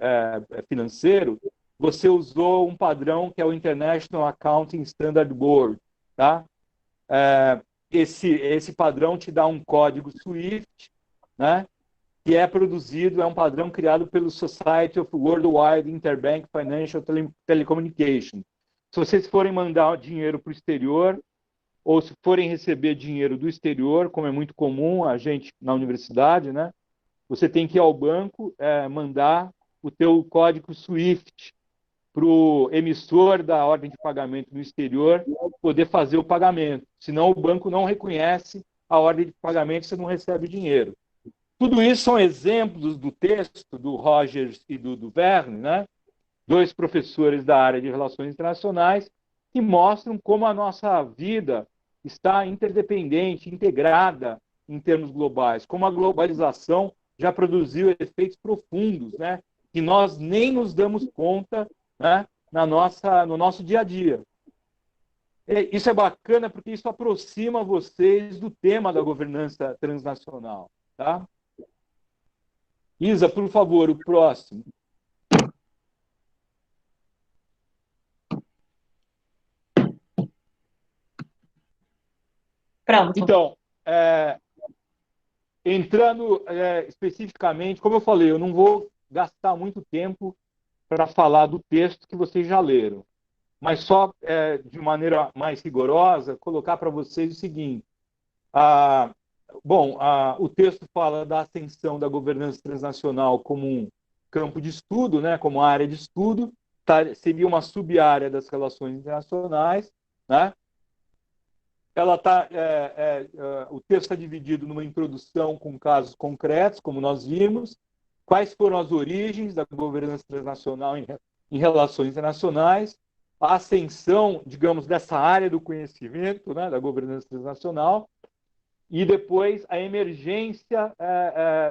financeiro, você usou um padrão que é o International Accounting Standard Board, tá? Esse padrão te dá um código SWIFT, né? Que é um padrão criado pelo Society of Worldwide Interbank Financial Telecommunication. Se vocês forem mandar dinheiro para o exterior, ou se forem receber dinheiro do exterior, como é muito comum a gente na universidade, né? Você tem que ir ao banco mandar o teu código SWIFT para o emissor da ordem de pagamento no exterior poder fazer o pagamento. Senão o banco não reconhece a ordem de pagamento e você não recebe dinheiro. Tudo isso são exemplos do texto do Rogers e do Verne, né? 2 professores da área de relações internacionais, que mostram como a nossa vida está interdependente, integrada em termos globais, como a globalização já produziu efeitos profundos, né? Que nós nem nos damos conta, né? No nosso dia a dia. Isso é bacana porque isso aproxima vocês do tema da governança transnacional, tá? Isa, por favor, o próximo. Pronto. Então, entrando especificamente, como eu falei, eu não vou gastar muito tempo para falar do texto que vocês já leram, mas só de maneira mais rigorosa, colocar para vocês o seguinte. O texto fala da ascensão da governança transnacional como um campo de estudo, né, como área de estudo, seria uma sub-área das relações internacionais, né? O texto está dividido numa introdução com casos concretos, como nós vimos, quais foram as origens da governança transnacional em relações internacionais, a ascensão, digamos, dessa área do conhecimento, né, da governança transnacional, e depois a emergência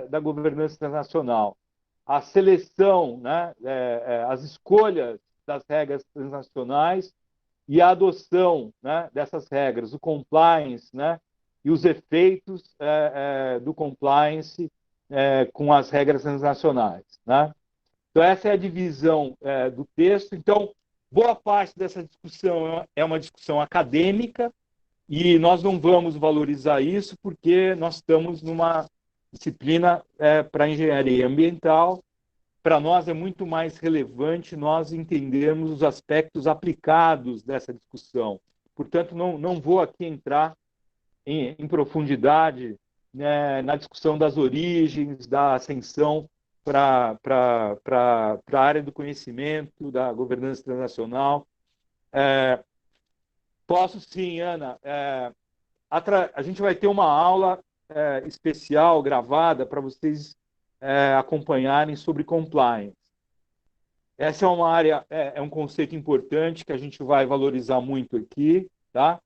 da governança internacional, a seleção, né, as escolhas das regras transnacionais e a adoção, né, dessas regras, o compliance, né, e os efeitos do compliance com as regras transnacionais, né? Então, essa é a divisão do texto. Então, boa parte dessa discussão é uma discussão acadêmica, e nós não vamos valorizar isso porque nós estamos numa disciplina para engenharia ambiental. Para nós é muito mais relevante nós entendermos os aspectos aplicados dessa discussão. Portanto, não vou aqui entrar em profundidade, né, na discussão das origens, da ascensão para a área do conhecimento, da governança internacional. Posso sim, Ana. A gente vai ter uma aula especial, gravada, para vocês acompanharem sobre compliance. Essa é uma área, é um conceito importante que a gente vai valorizar muito aqui, tá?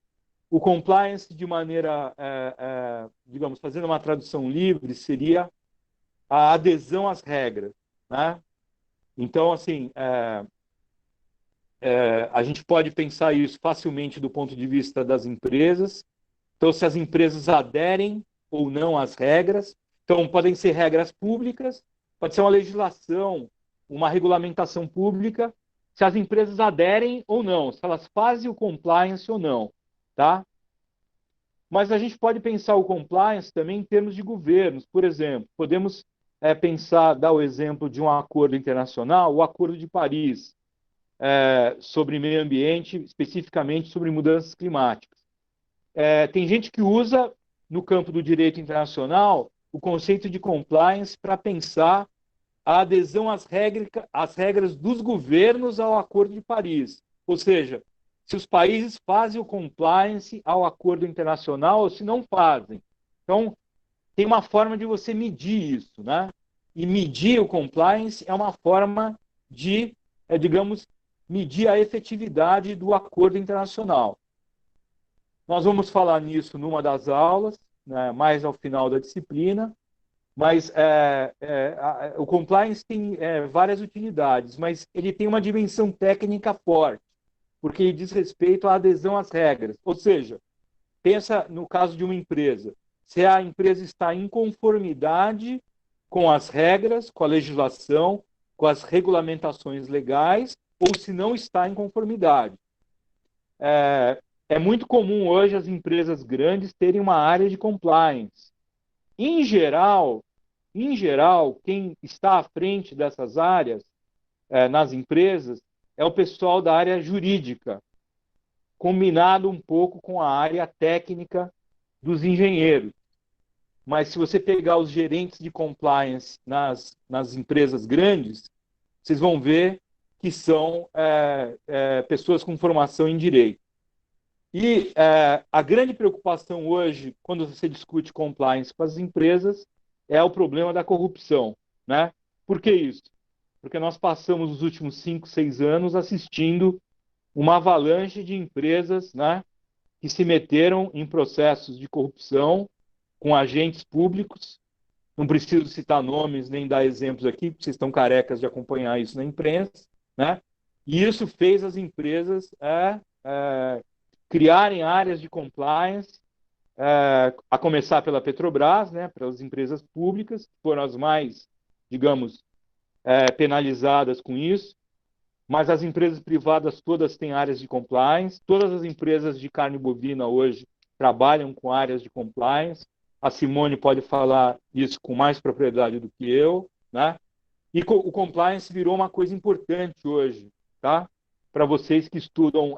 O compliance, de maneira, digamos, fazendo uma tradução livre, seria a adesão às regras, né? Então, assim, a gente pode pensar isso facilmente do ponto de vista das empresas. Então, se as empresas aderem ou não às regras, então podem ser regras públicas, pode ser uma legislação, uma regulamentação pública, se as empresas aderem ou não, se elas fazem o compliance ou não, tá? Mas a gente pode pensar o compliance também em termos de governos. Por exemplo, podemos dar o exemplo de um acordo internacional, o Acordo de Paris, sobre meio ambiente, especificamente sobre mudanças climáticas. Tem gente que usa, no campo do direito internacional, o conceito de compliance para pensar a adesão às regras dos governos ao Acordo de Paris. Ou seja, se os países fazem o compliance ao acordo internacional ou se não fazem. Então, tem uma forma de você medir isso, né? E medir o compliance é uma forma de, digamos, medir a efetividade do acordo internacional. Nós vamos falar nisso numa das aulas, né, mais ao final da disciplina, mas o compliance tem várias utilidades, mas ele tem uma dimensão técnica forte, porque ele diz respeito à adesão às regras. Ou seja, pensa no caso de uma empresa. Se a empresa está em conformidade com as regras, com a legislação, com as regulamentações legais, ou se não está em conformidade. É muito comum hoje as empresas grandes terem uma área de compliance. Em geral, quem está à frente dessas áreas nas empresas é o pessoal da área jurídica, combinado um pouco com a área técnica dos engenheiros. Mas se você pegar os gerentes de compliance nas empresas grandes, vocês vão ver que são pessoas com formação em direito. E a grande preocupação hoje, quando você discute compliance com as empresas, é o problema da corrupção, né? Por que isso? Porque nós passamos os últimos 5, 6 anos assistindo uma avalanche de empresas, né, que se meteram em processos de corrupção com agentes públicos. Não preciso citar nomes nem dar exemplos aqui, porque vocês estão carecas de acompanhar isso na imprensa, né? E isso fez as empresas criarem áreas de compliance, a começar pela Petrobras, né, pelas empresas públicas, que foram as mais, digamos, penalizadas com isso, mas as empresas privadas todas têm áreas de compliance, todas as empresas de carne bovina hoje trabalham com áreas de compliance, a Simone pode falar isso com mais propriedade do que eu, né? E o compliance virou uma coisa importante hoje, tá? Para vocês que estudam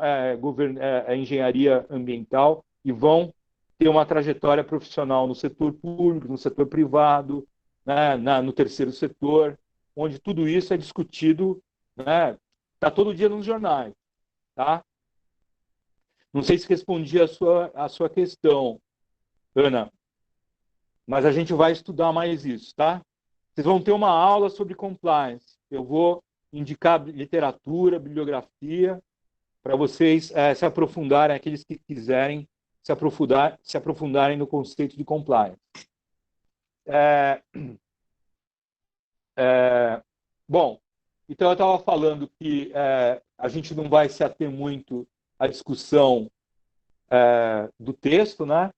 engenharia ambiental e vão ter uma trajetória profissional no setor público, no setor privado, né, no terceiro setor, onde tudo isso é discutido, né, está todo dia nos jornais, tá? Não sei se respondi a sua questão, Ana, mas a gente vai estudar mais isso, tá? Vocês vão ter uma aula sobre compliance. Eu vou indicar literatura, bibliografia, para vocês se aprofundarem, aqueles que quiserem se aprofundarem no conceito de compliance. Bom, então eu estava falando que a gente não vai se ater muito à discussão do texto, né?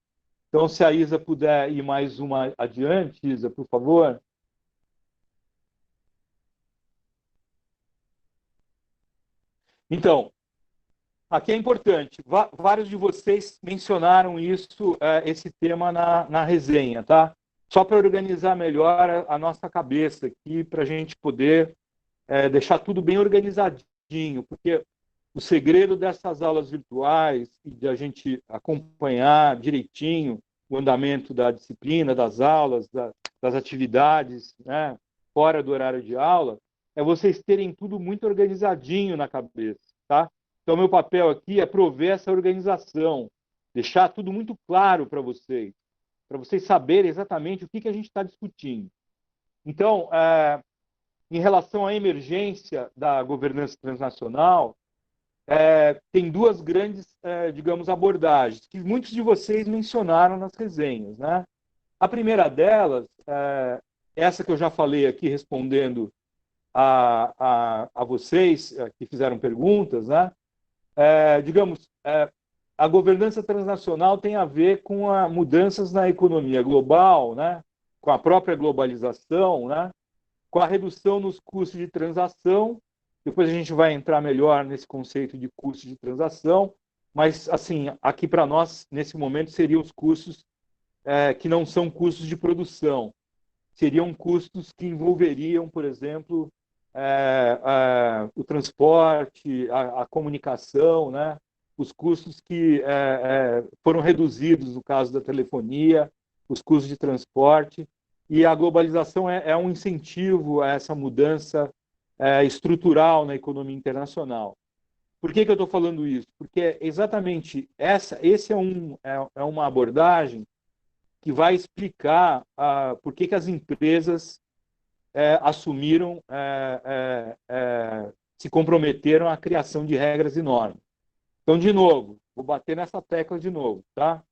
Então, se a Isa puder ir mais uma adiante, Isa, por favor. Então, aqui é importante. Vários de vocês mencionaram isso, esse tema na resenha, tá? Só para organizar melhor a nossa cabeça aqui, para a gente poder deixar tudo bem organizadinho, porque o segredo dessas aulas virtuais e de a gente acompanhar direitinho o andamento da disciplina, das aulas, das atividades, né, fora do horário de aula, é vocês terem tudo muito organizadinho na cabeça, tá? Então, meu papel aqui é prover essa organização, deixar tudo muito claro para vocês saberem exatamente o que a gente está discutindo. Então, em relação à emergência da governança transnacional, tem duas grandes, digamos, abordagens, que muitos de vocês mencionaram nas resenhas, né? A primeira delas, essa que eu já falei aqui, respondendo a vocês que fizeram perguntas, né? Digamos, a governança transnacional tem a ver com mudanças na economia global, né? Com a própria globalização, né? Com a redução nos custos de transação. Depois a gente vai entrar melhor nesse conceito de custo de transação, mas, assim, aqui para nós, nesse momento, seriam os custos que não são custos de produção. Seriam custos que envolveriam, por exemplo, o transporte, a comunicação, né? Os custos que foram reduzidos no caso da telefonia, os custos de transporte. e a globalização é um incentivo a essa mudança estrutural na economia internacional. Por que eu estou falando isso? Porque exatamente esse é uma abordagem que vai explicar por que as empresas assumiram, se comprometeram à criação de regras e normas. Então, de novo, vou bater nessa tecla de novo, tá?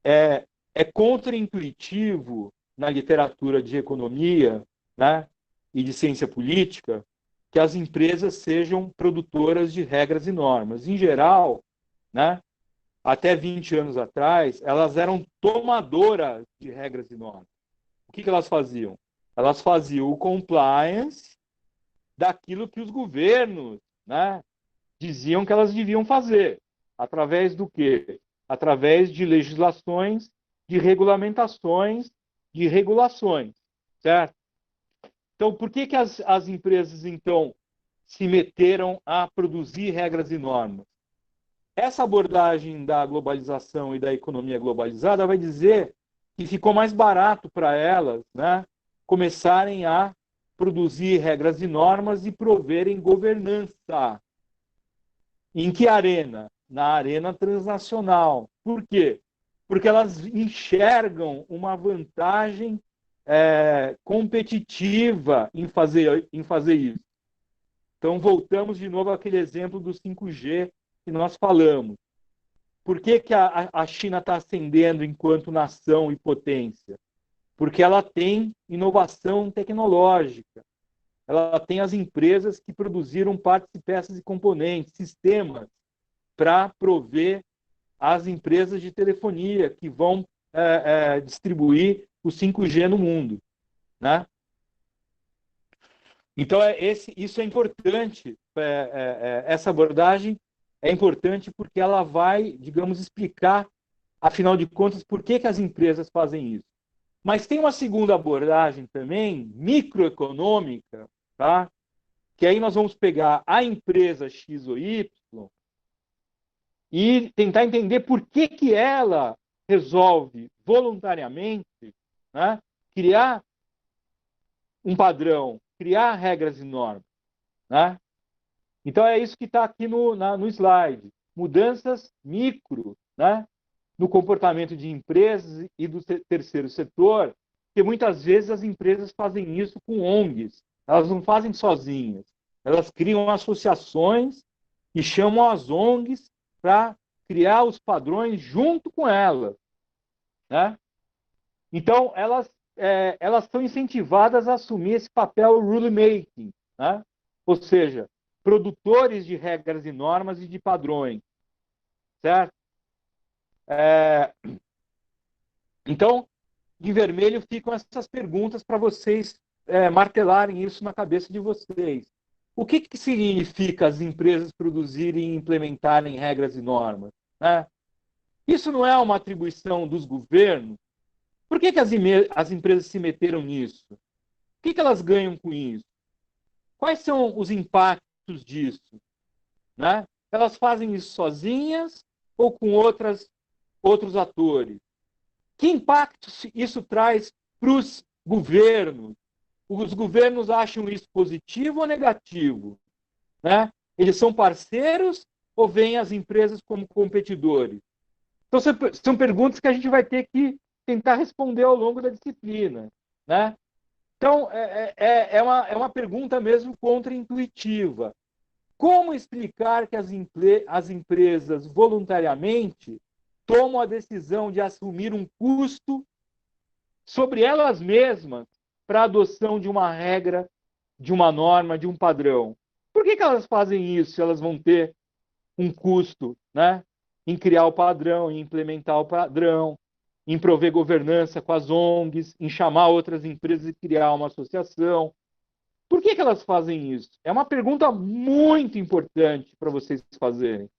É contraintuitivo na literatura de economia, né, e de ciência política que as empresas sejam produtoras de regras e normas. Em geral, né, até 20 anos atrás, elas eram tomadoras de regras e normas. O que elas faziam? Elas faziam o compliance daquilo que os governos, né, diziam que elas deviam fazer. Através do quê? Através de legislações, de regulamentações, de regulações, certo? Então, por que as empresas, então, se meteram a produzir regras e normas? Essa abordagem da globalização e da economia globalizada vai dizer que ficou mais barato para elas, né, começarem a produzir regras e normas e proverem governança. Em que arena? Na arena transnacional. Por quê? Porque elas enxergam uma vantagem competitiva em fazer isso. Então, voltamos de novo àquele exemplo do 5G que nós falamos. Por que a China está ascendendo enquanto nação e potência? Porque ela tem inovação tecnológica. Ela tem as empresas que produziram partes e peças e componentes, sistemas, para prover as empresas de telefonia que vão distribuir o 5G no mundo, né? Então, isso é importante. Essa abordagem é importante porque ela vai, digamos, explicar, afinal de contas, por que as empresas fazem isso. Mas tem uma segunda abordagem também, microeconômica, tá? Que aí nós vamos pegar a empresa X ou Y e tentar entender por que ela resolve voluntariamente, né, criar um padrão, criar regras e normas, né? Então é isso que está aqui no slide. Mudanças micro, né, no comportamento de empresas e do terceiro setor, porque muitas vezes as empresas fazem isso com ONGs, elas não fazem sozinhas, elas criam associações e chamam as ONGs para criar os padrões junto com elas, né? Então, elas são incentivadas a assumir esse papel rule-making, né? Ou seja, produtores de regras e normas e de padrões, certo? Então, em vermelho ficam essas perguntas para vocês martelarem isso na cabeça de vocês. O que significa as empresas produzirem e implementarem regras e normas, né? Isso não é uma atribuição dos governos? Por que as empresas se meteram nisso? O que elas ganham com isso? Quais são os impactos disso, né? Elas fazem isso sozinhas ou com outros atores? Que impacto isso traz para os governos? Os governos acham isso positivo ou negativo, né? Eles são parceiros ou veem as empresas como competidores? Então, são perguntas que a gente vai ter que tentar responder ao longo da disciplina, né? Então, é uma pergunta mesmo contraintuitiva. Como explicar que as empresas voluntariamente tomam a decisão de assumir um custo sobre elas mesmas para a adoção de uma regra, de uma norma, de um padrão? Por que elas fazem isso se elas vão ter um custo, né, em criar o padrão, em implementar o padrão, em prover governança com as ONGs, em chamar outras empresas e criar uma associação? Por que elas fazem isso? É uma pergunta muito importante para vocês fazerem.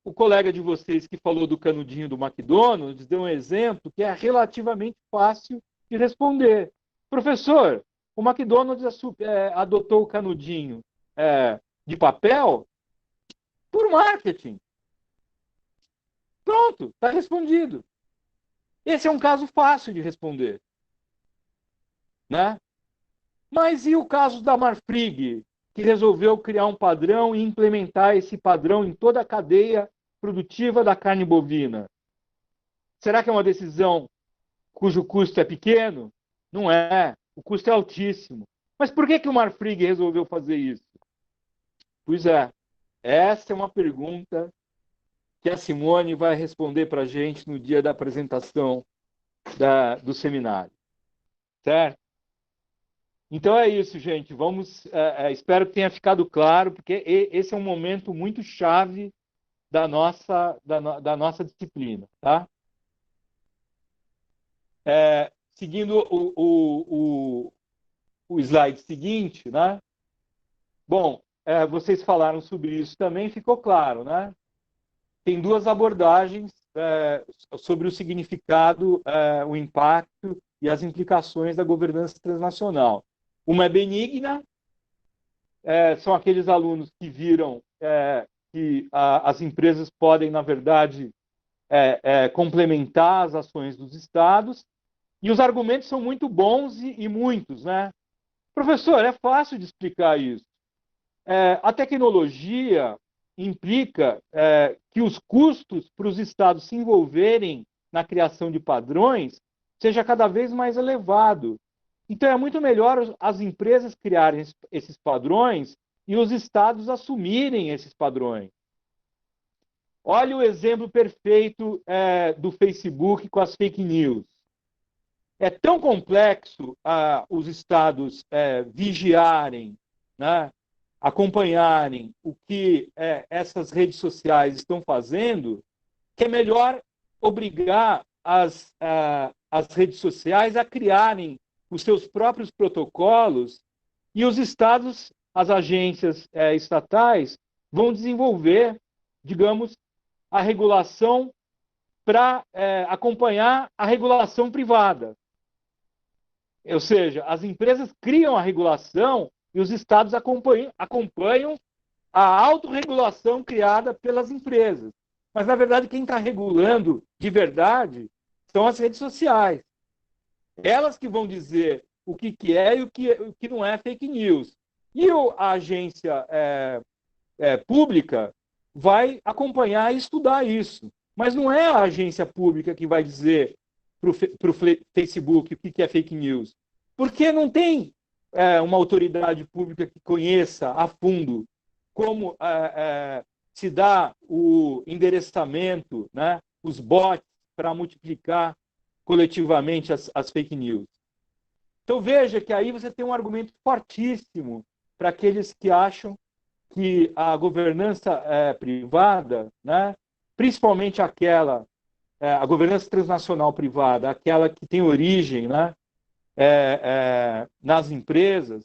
O colega de vocês que falou do canudinho do McDonald's deu um exemplo que é relativamente fácil de responder. Professor, o McDonald's adotou o canudinho de papel por marketing. Pronto, está respondido. Esse é um caso fácil de responder, né? Mas e o caso da Marfrig, que resolveu criar um padrão e implementar esse padrão em toda a cadeia produtiva da carne bovina? Será que é uma decisão cujo custo é pequeno? Não é. O custo é altíssimo. Mas por que o Marfrig resolveu fazer isso? Pois é, essa é uma pergunta que a Simone vai responder para a gente no dia da apresentação do seminário. Certo? Então é isso, gente. Vamos, espero que tenha ficado claro, porque esse é um momento muito chave da nossa disciplina. Tá? Seguindo o slide seguinte, né? Bom, vocês falaram sobre isso também, ficou claro, né? Tem duas abordagens sobre o significado, o impacto e as implicações da governança transnacional. Uma é benigna, são aqueles alunos que viram que as empresas podem, na verdade, complementar as ações dos estados, e os argumentos são muito bons e muitos, né? Professor, é fácil de explicar isso. A tecnologia implica que os custos para os estados se envolverem na criação de padrões seja cada vez mais elevado. Então, é muito melhor as empresas criarem esses padrões e os estados assumirem esses padrões. Olha o exemplo perfeito do Facebook com as fake news. É tão complexo os estados vigiarem, né, acompanharem o que essas redes sociais estão fazendo, que é melhor obrigar as redes sociais a criarem os seus próprios protocolos e os estados, as agências estatais, vão desenvolver, digamos, a regulação para acompanhar a regulação privada. Ou seja, as empresas criam a regulação e os estados acompanham a autorregulação criada pelas empresas. Mas, na verdade, quem está regulando de verdade são as redes sociais. Elas que vão dizer o que é e o que não é fake news. E a agência pública vai acompanhar e estudar isso. Mas não é a agência pública que vai dizer para o Facebook o que é fake news. Porque não tem uma autoridade pública que conheça a fundo como se dá o endereçamento, né, os bots para multiplicar coletivamente as fake news. Então veja que aí você tem um argumento fortíssimo para aqueles que acham que a governança privada, né, principalmente a governança transnacional privada, aquela que tem origem, né, nas empresas,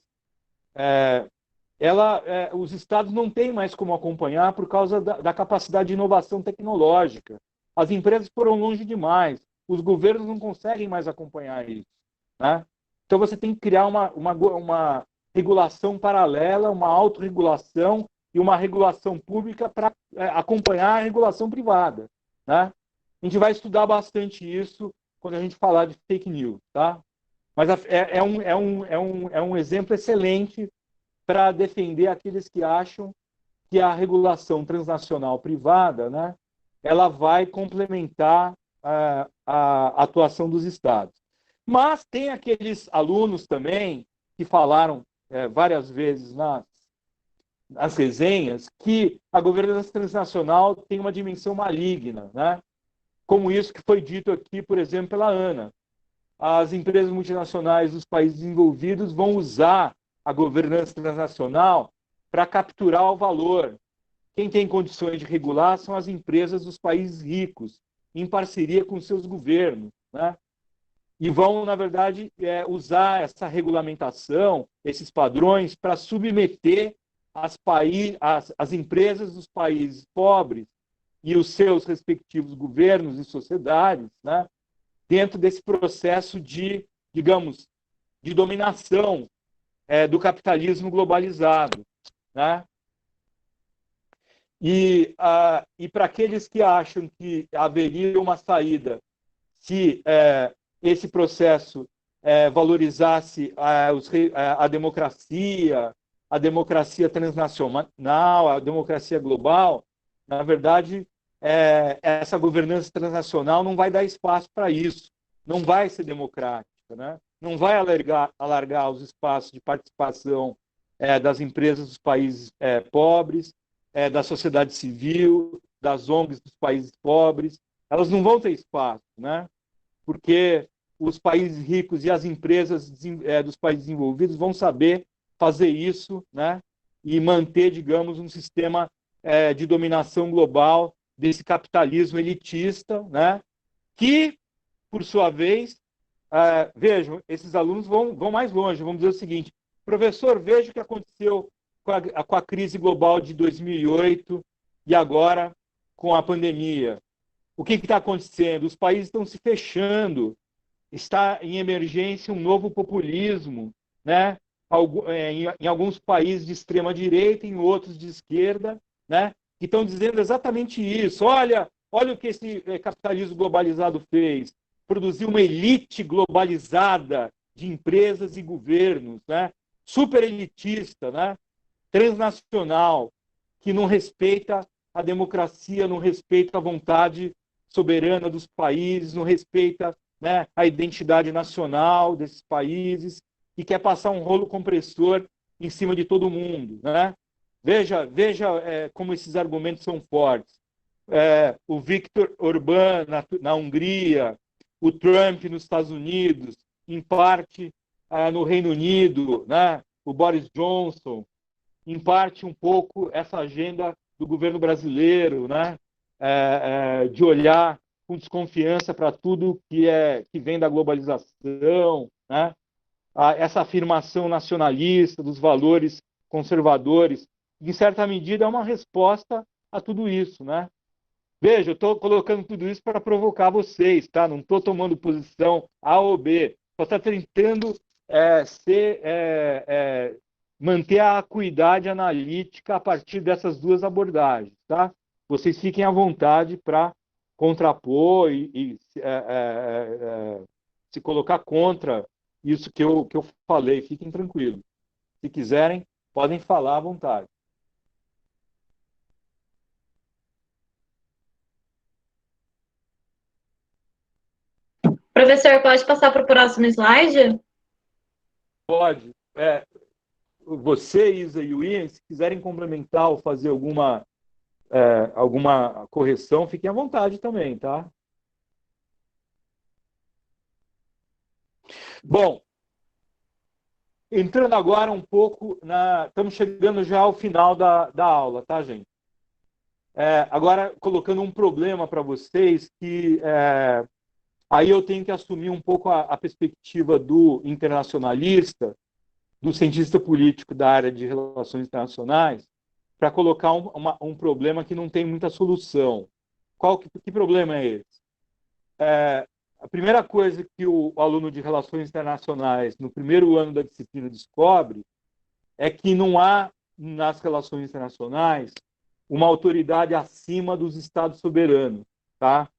os estados não têm mais como acompanhar por causa da capacidade de inovação tecnológica. As empresas foram longe demais. Os governos não conseguem mais acompanhar isso, né? Então você tem que criar uma regulação paralela, uma autorregulação e uma regulação pública para acompanhar a regulação privada, né? A gente vai estudar bastante isso quando a gente falar de fake news, tá? Mas é um exemplo excelente para defender aqueles que acham que a regulação transnacional privada, né, ela vai complementar a atuação dos estados. Mas tem aqueles alunos também que falaram várias vezes nas resenhas que a governança transnacional tem uma dimensão maligna, né? Como isso que foi dito aqui, por exemplo, pela Ana. As empresas multinacionais dos países desenvolvidos vão usar a governança transnacional para capturar o valor. Quem tem condições de regular são as empresas dos países ricos, em parceria com seus governos, né? E vão, na verdade, usar essa regulamentação, esses padrões, para submeter as empresas dos países pobres e os seus respectivos governos e sociedades, né, dentro desse processo de, digamos, de dominação do capitalismo globalizado, né? E para aqueles que acham que haveria uma saída se esse processo valorizasse a democracia transnacional, a democracia global, na verdade, essa governança transnacional não vai dar espaço para isso, não vai ser democrática, né? Não vai alargar os espaços de participação das empresas dos países pobres, da sociedade civil, das ONGs dos países pobres. Elas não vão ter espaço, né? Porque os países ricos e as empresas dos países desenvolvidos vão saber fazer isso, né? E manter, digamos, um sistema de dominação global desse capitalismo elitista, né? Que, por sua vez, vejam, esses alunos vão mais longe, vão dizer o seguinte: professor, veja o que aconteceu com a crise global de 2008 e agora com a pandemia. O que está acontecendo? Os países estão se fechando, está em emergência um novo populismo, né? Em alguns países de extrema direita, em outros de esquerda, né? Que estão dizendo exatamente isso. Olha o que esse capitalismo globalizado fez. Produziu uma elite globalizada de empresas e governos, né? Super elitista, né? Transnacional, que não respeita a democracia, não respeita a vontade soberana dos países, não respeita, né, a identidade nacional desses países e quer passar um rolo compressor em cima de todo mundo, né? Veja como esses argumentos são fortes. O Viktor Orbán na Hungria, o Trump nos Estados Unidos, em parte no Reino Unido, né? O Boris Johnson, em parte um pouco essa agenda do governo brasileiro, né? De olhar com desconfiança para tudo que vem da globalização, né? Essa afirmação nacionalista dos valores conservadores, em certa medida é uma resposta a tudo isso, né? Veja, eu estou colocando tudo isso para provocar vocês, tá? Não estou tomando posição A ou B, só está tentando manter a acuidade analítica a partir dessas duas abordagens, tá? Vocês fiquem à vontade para contrapor e se colocar contra isso que eu falei. Fiquem tranquilos. Se quiserem, podem falar à vontade. Professor, pode passar para o próximo slide? Pode. Você, Isa e o Ian, se quiserem complementar ou fazer alguma correção, fiquem à vontade também, tá? Bom, entrando agora um pouco estamos chegando já ao final da aula, tá, gente? Agora, colocando um problema para vocês que aí eu tenho que assumir um pouco a perspectiva do internacionalista, do cientista político da área de relações internacionais, para colocar um problema que não tem muita solução. Que problema é esse? A primeira coisa que o aluno de relações internacionais, no primeiro ano da disciplina, descobre é que não há, nas relações internacionais, uma autoridade acima dos estados soberanos, tá?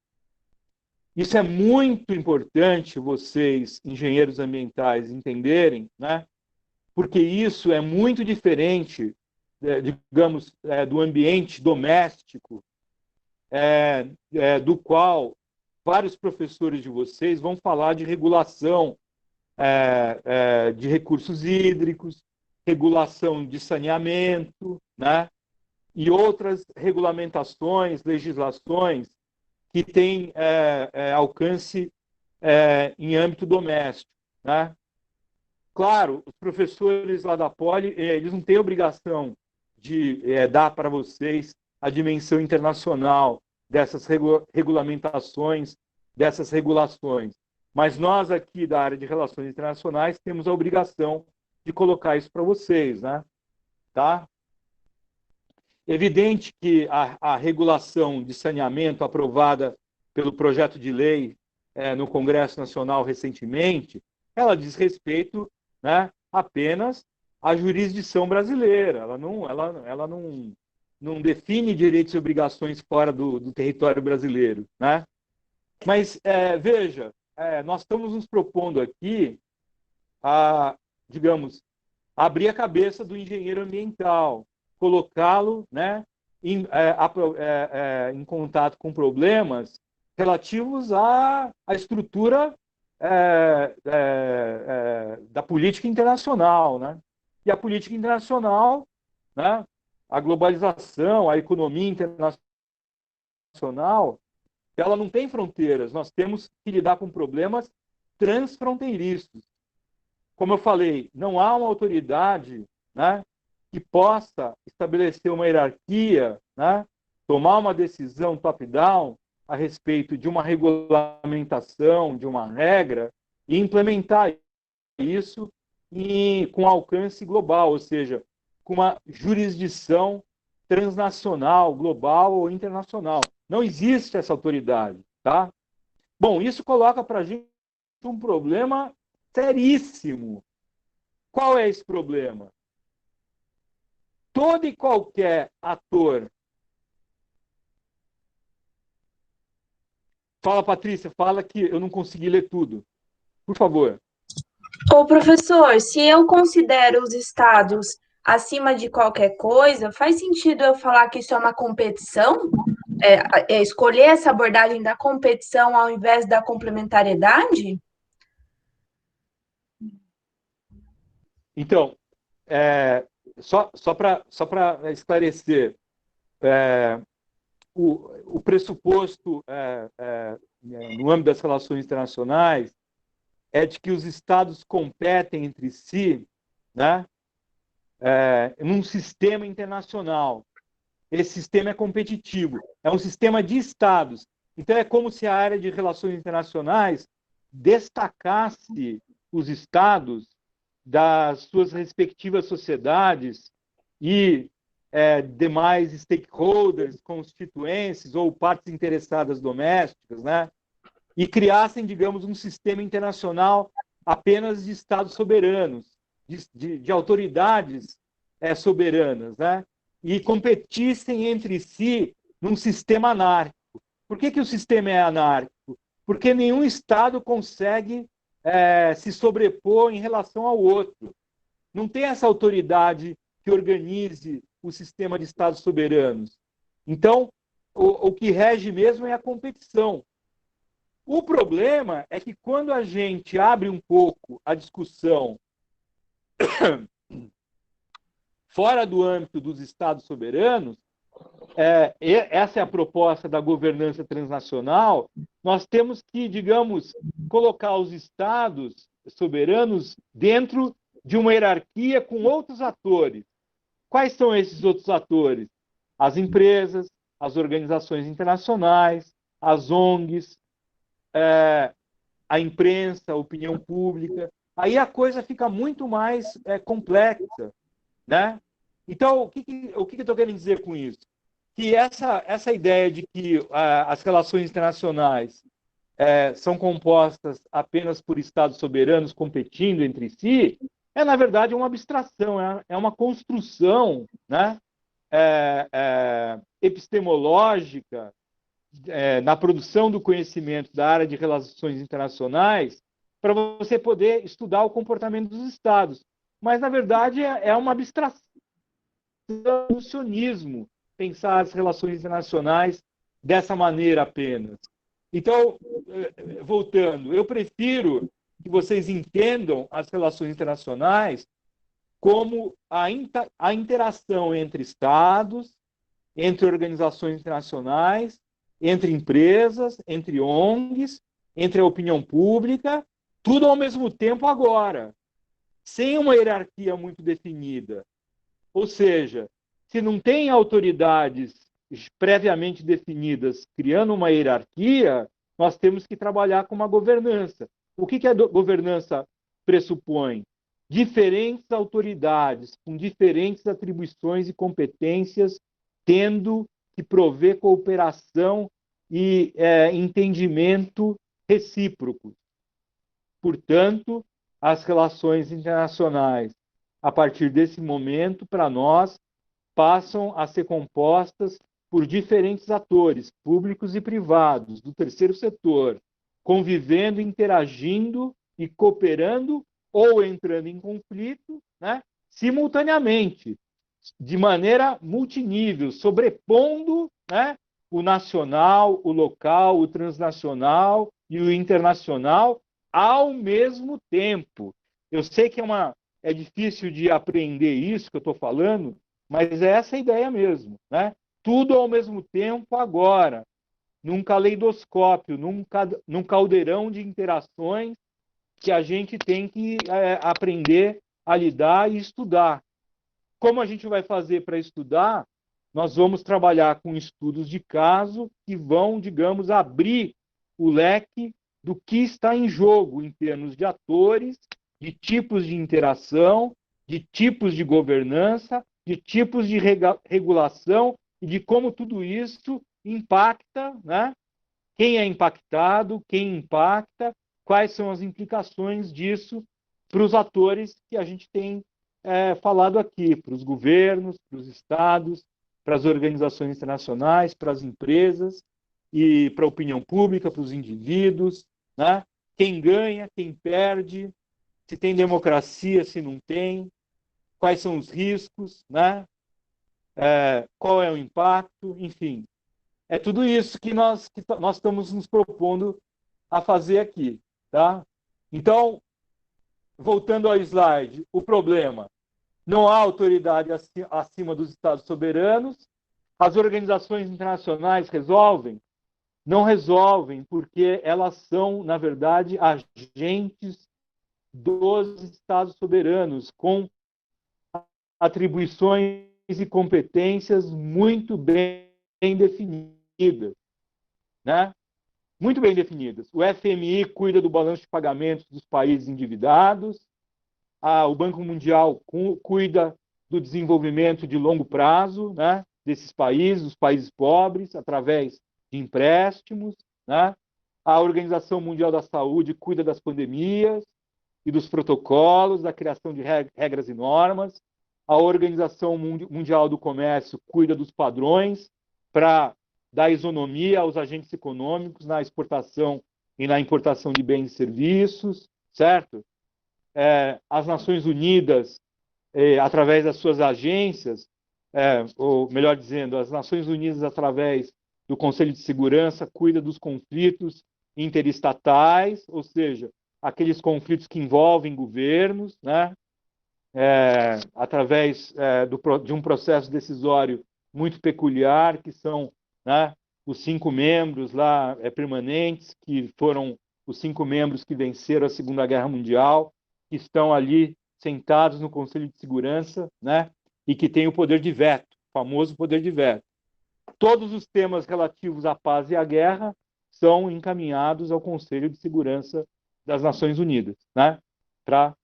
Isso é muito importante vocês, engenheiros ambientais, entenderem, né? Porque isso é muito diferente, digamos, do ambiente doméstico, do qual vários professores de vocês vão falar de regulação de recursos hídricos, regulação de saneamento, né? E outras regulamentações, legislações que têm alcance em âmbito doméstico, né? Claro, os professores lá da Poli, eles não têm obrigação de dar para vocês a dimensão internacional dessas regulamentações, dessas regulações. Mas nós aqui da área de relações internacionais temos a obrigação de colocar isso para vocês, né? Tá? Evidente que a regulação de saneamento aprovada pelo projeto de lei no Congresso Nacional recentemente, ela diz respeito, né, apenas à jurisdição brasileira. Ela não define direitos e obrigações fora do território brasileiro, né? Mas, veja, nós estamos nos propondo aqui a, digamos, abrir a cabeça do engenheiro ambiental, colocá-lo, né, em contato com problemas relativos à estrutura da política internacional, né? E a política internacional, né, a globalização, a economia internacional, ela não tem fronteiras. Nós temos que lidar com problemas transfronteiriços. Como eu falei, não há uma autoridade, né, que possa estabelecer uma hierarquia, né, tomar uma decisão top-down a respeito de uma regulamentação, de uma regra, e implementar isso com alcance global, ou seja, com uma jurisdição transnacional, global ou internacional. Não existe essa autoridade, tá? Bom, isso coloca para a gente um problema seríssimo. Qual é esse problema? Todo e qualquer ator. Fala, Patrícia, fala que eu não consegui ler tudo. Por favor. Ô, professor, se eu considero os estados acima de qualquer coisa, faz sentido eu falar que isso é uma competição? Escolher essa abordagem da competição ao invés da complementariedade? Então, só para esclarecer, o pressuposto no âmbito das relações internacionais é de que os estados competem entre si, né, num sistema internacional. Esse sistema é competitivo, é um sistema de estados. Então, é como se a área de relações internacionais destacasse os estados das suas respectivas sociedades e demais stakeholders, constituintes ou partes interessadas domésticas, né? E criassem, digamos, um sistema internacional apenas de estados soberanos, de autoridades soberanas, né? E competissem entre si num sistema anárquico. Por que o sistema é anárquico? Porque nenhum estado consegue se sobrepor em relação ao outro. Não tem essa autoridade que organize o sistema de estados soberanos. Então, o que rege mesmo é a competição. O problema é que quando a gente abre um pouco a discussão fora do âmbito dos estados soberanos, essa é a proposta da governança transnacional, nós temos que, digamos, colocar os estados soberanos dentro de uma hierarquia com outros atores. Quais são esses outros atores? As empresas, as organizações internacionais, as ONGs, a imprensa, a opinião pública. Aí a coisa fica muito mais complexa, né? Então, o que eu estou querendo dizer com isso? Que essa ideia de que as relações internacionais são compostas apenas por estados soberanos competindo entre si, na verdade, uma abstração, é uma construção, né, epistemológica na produção do conhecimento da área de relações internacionais para você poder estudar o comportamento dos estados. Mas, na verdade, é uma abstração, do sionismo, pensar as relações internacionais dessa maneira apenas. Então, voltando, eu prefiro que vocês entendam as relações internacionais como a interação entre estados, entre organizações internacionais, entre empresas, entre ONGs, entre a opinião pública, tudo ao mesmo tempo agora, sem uma hierarquia muito definida. Ou seja, se não tem autoridades previamente definidas criando uma hierarquia, nós temos que trabalhar com uma governança. O que a governança pressupõe? Diferentes autoridades, com diferentes atribuições e competências, tendo que prover cooperação e entendimento recíproco. Portanto, as relações internacionais, a partir desse momento, para nós, passam a ser compostas por diferentes atores, públicos e privados, do terceiro setor, convivendo, interagindo e cooperando ou entrando em conflito, né, simultaneamente, de maneira multinível, sobrepondo, né, o nacional, o local, o transnacional e o internacional ao mesmo tempo. Eu sei que é difícil de aprender isso que eu estou falando, mas é essa a ideia mesmo, né? Tudo ao mesmo tempo agora, num caleidoscópio, num caldeirão de interações que a gente tem que aprender a lidar e estudar. Como a gente vai fazer para estudar? Nós vamos trabalhar com estudos de caso que vão, digamos, abrir o leque do que está em jogo em termos de atores, de tipos de interação, de tipos de governança, de tipos de regulação e de como tudo isso impacta, né? Quem é impactado, quem impacta, quais são as implicações disso para os atores que a gente tem falado aqui, para os governos, para os estados, para as organizações internacionais, para as empresas e para a opinião pública, para os indivíduos, né? Quem ganha, quem perde, se tem democracia, se não tem, quais são os riscos, né? Qual é o impacto, enfim. É tudo isso que nós estamos nos propondo a fazer aqui, tá? Então, voltando ao slide, o problema: não há autoridade acima dos Estados soberanos. As organizações internacionais resolvem? Não resolvem, porque elas são, na verdade, agentes dos Estados soberanos, com atribuições e competências muito bem definidas, né? Muito bem definidas. O FMI cuida do balanço de pagamentos dos países endividados, o Banco Mundial cuida do desenvolvimento de longo prazo, né, desses países, dos países pobres, através de empréstimos, né? A Organização Mundial da Saúde cuida das pandemias e dos protocolos, da criação de regras e normas. A Organização Mundial do Comércio cuida dos padrões para dar isonomia aos agentes econômicos na exportação e na importação de bens e serviços, certo? As Nações Unidas, através das suas agências, ou melhor dizendo, as Nações Unidas, através do Conselho de Segurança, cuida dos conflitos interestatais, ou seja, aqueles conflitos que envolvem governos, né? Através de um processo decisório muito peculiar, que são, né, os 5 membros lá permanentes, que foram os 5 membros que venceram a Segunda Guerra Mundial, que estão ali sentados no Conselho de Segurança, né, e que têm o poder de veto, o famoso poder de veto. Todos os temas relativos à paz e à guerra são encaminhados ao Conselho de Segurança das Nações Unidas, né, para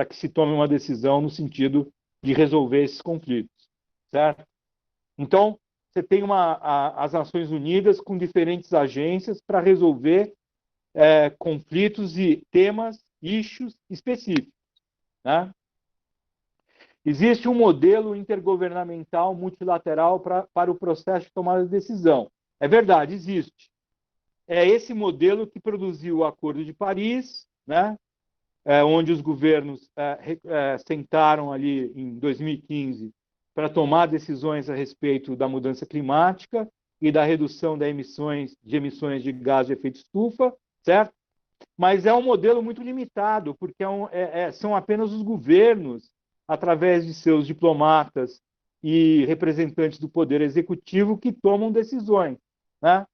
que se tome uma decisão no sentido de resolver esses conflitos, certo? Então, você tem as Nações Unidas com diferentes agências para resolver conflitos e temas, issues específicos, né? Existe um modelo intergovernamental multilateral para o processo de tomada de decisão. É verdade, existe. É esse modelo que produziu o Acordo de Paris, né? Onde os governos sentaram ali em 2015 para tomar decisões a respeito da mudança climática e da redução de emissões de gás de efeito estufa, certo? Mas é um modelo muito limitado, porque são apenas os governos, através de seus diplomatas e representantes do poder executivo, que tomam decisões, né?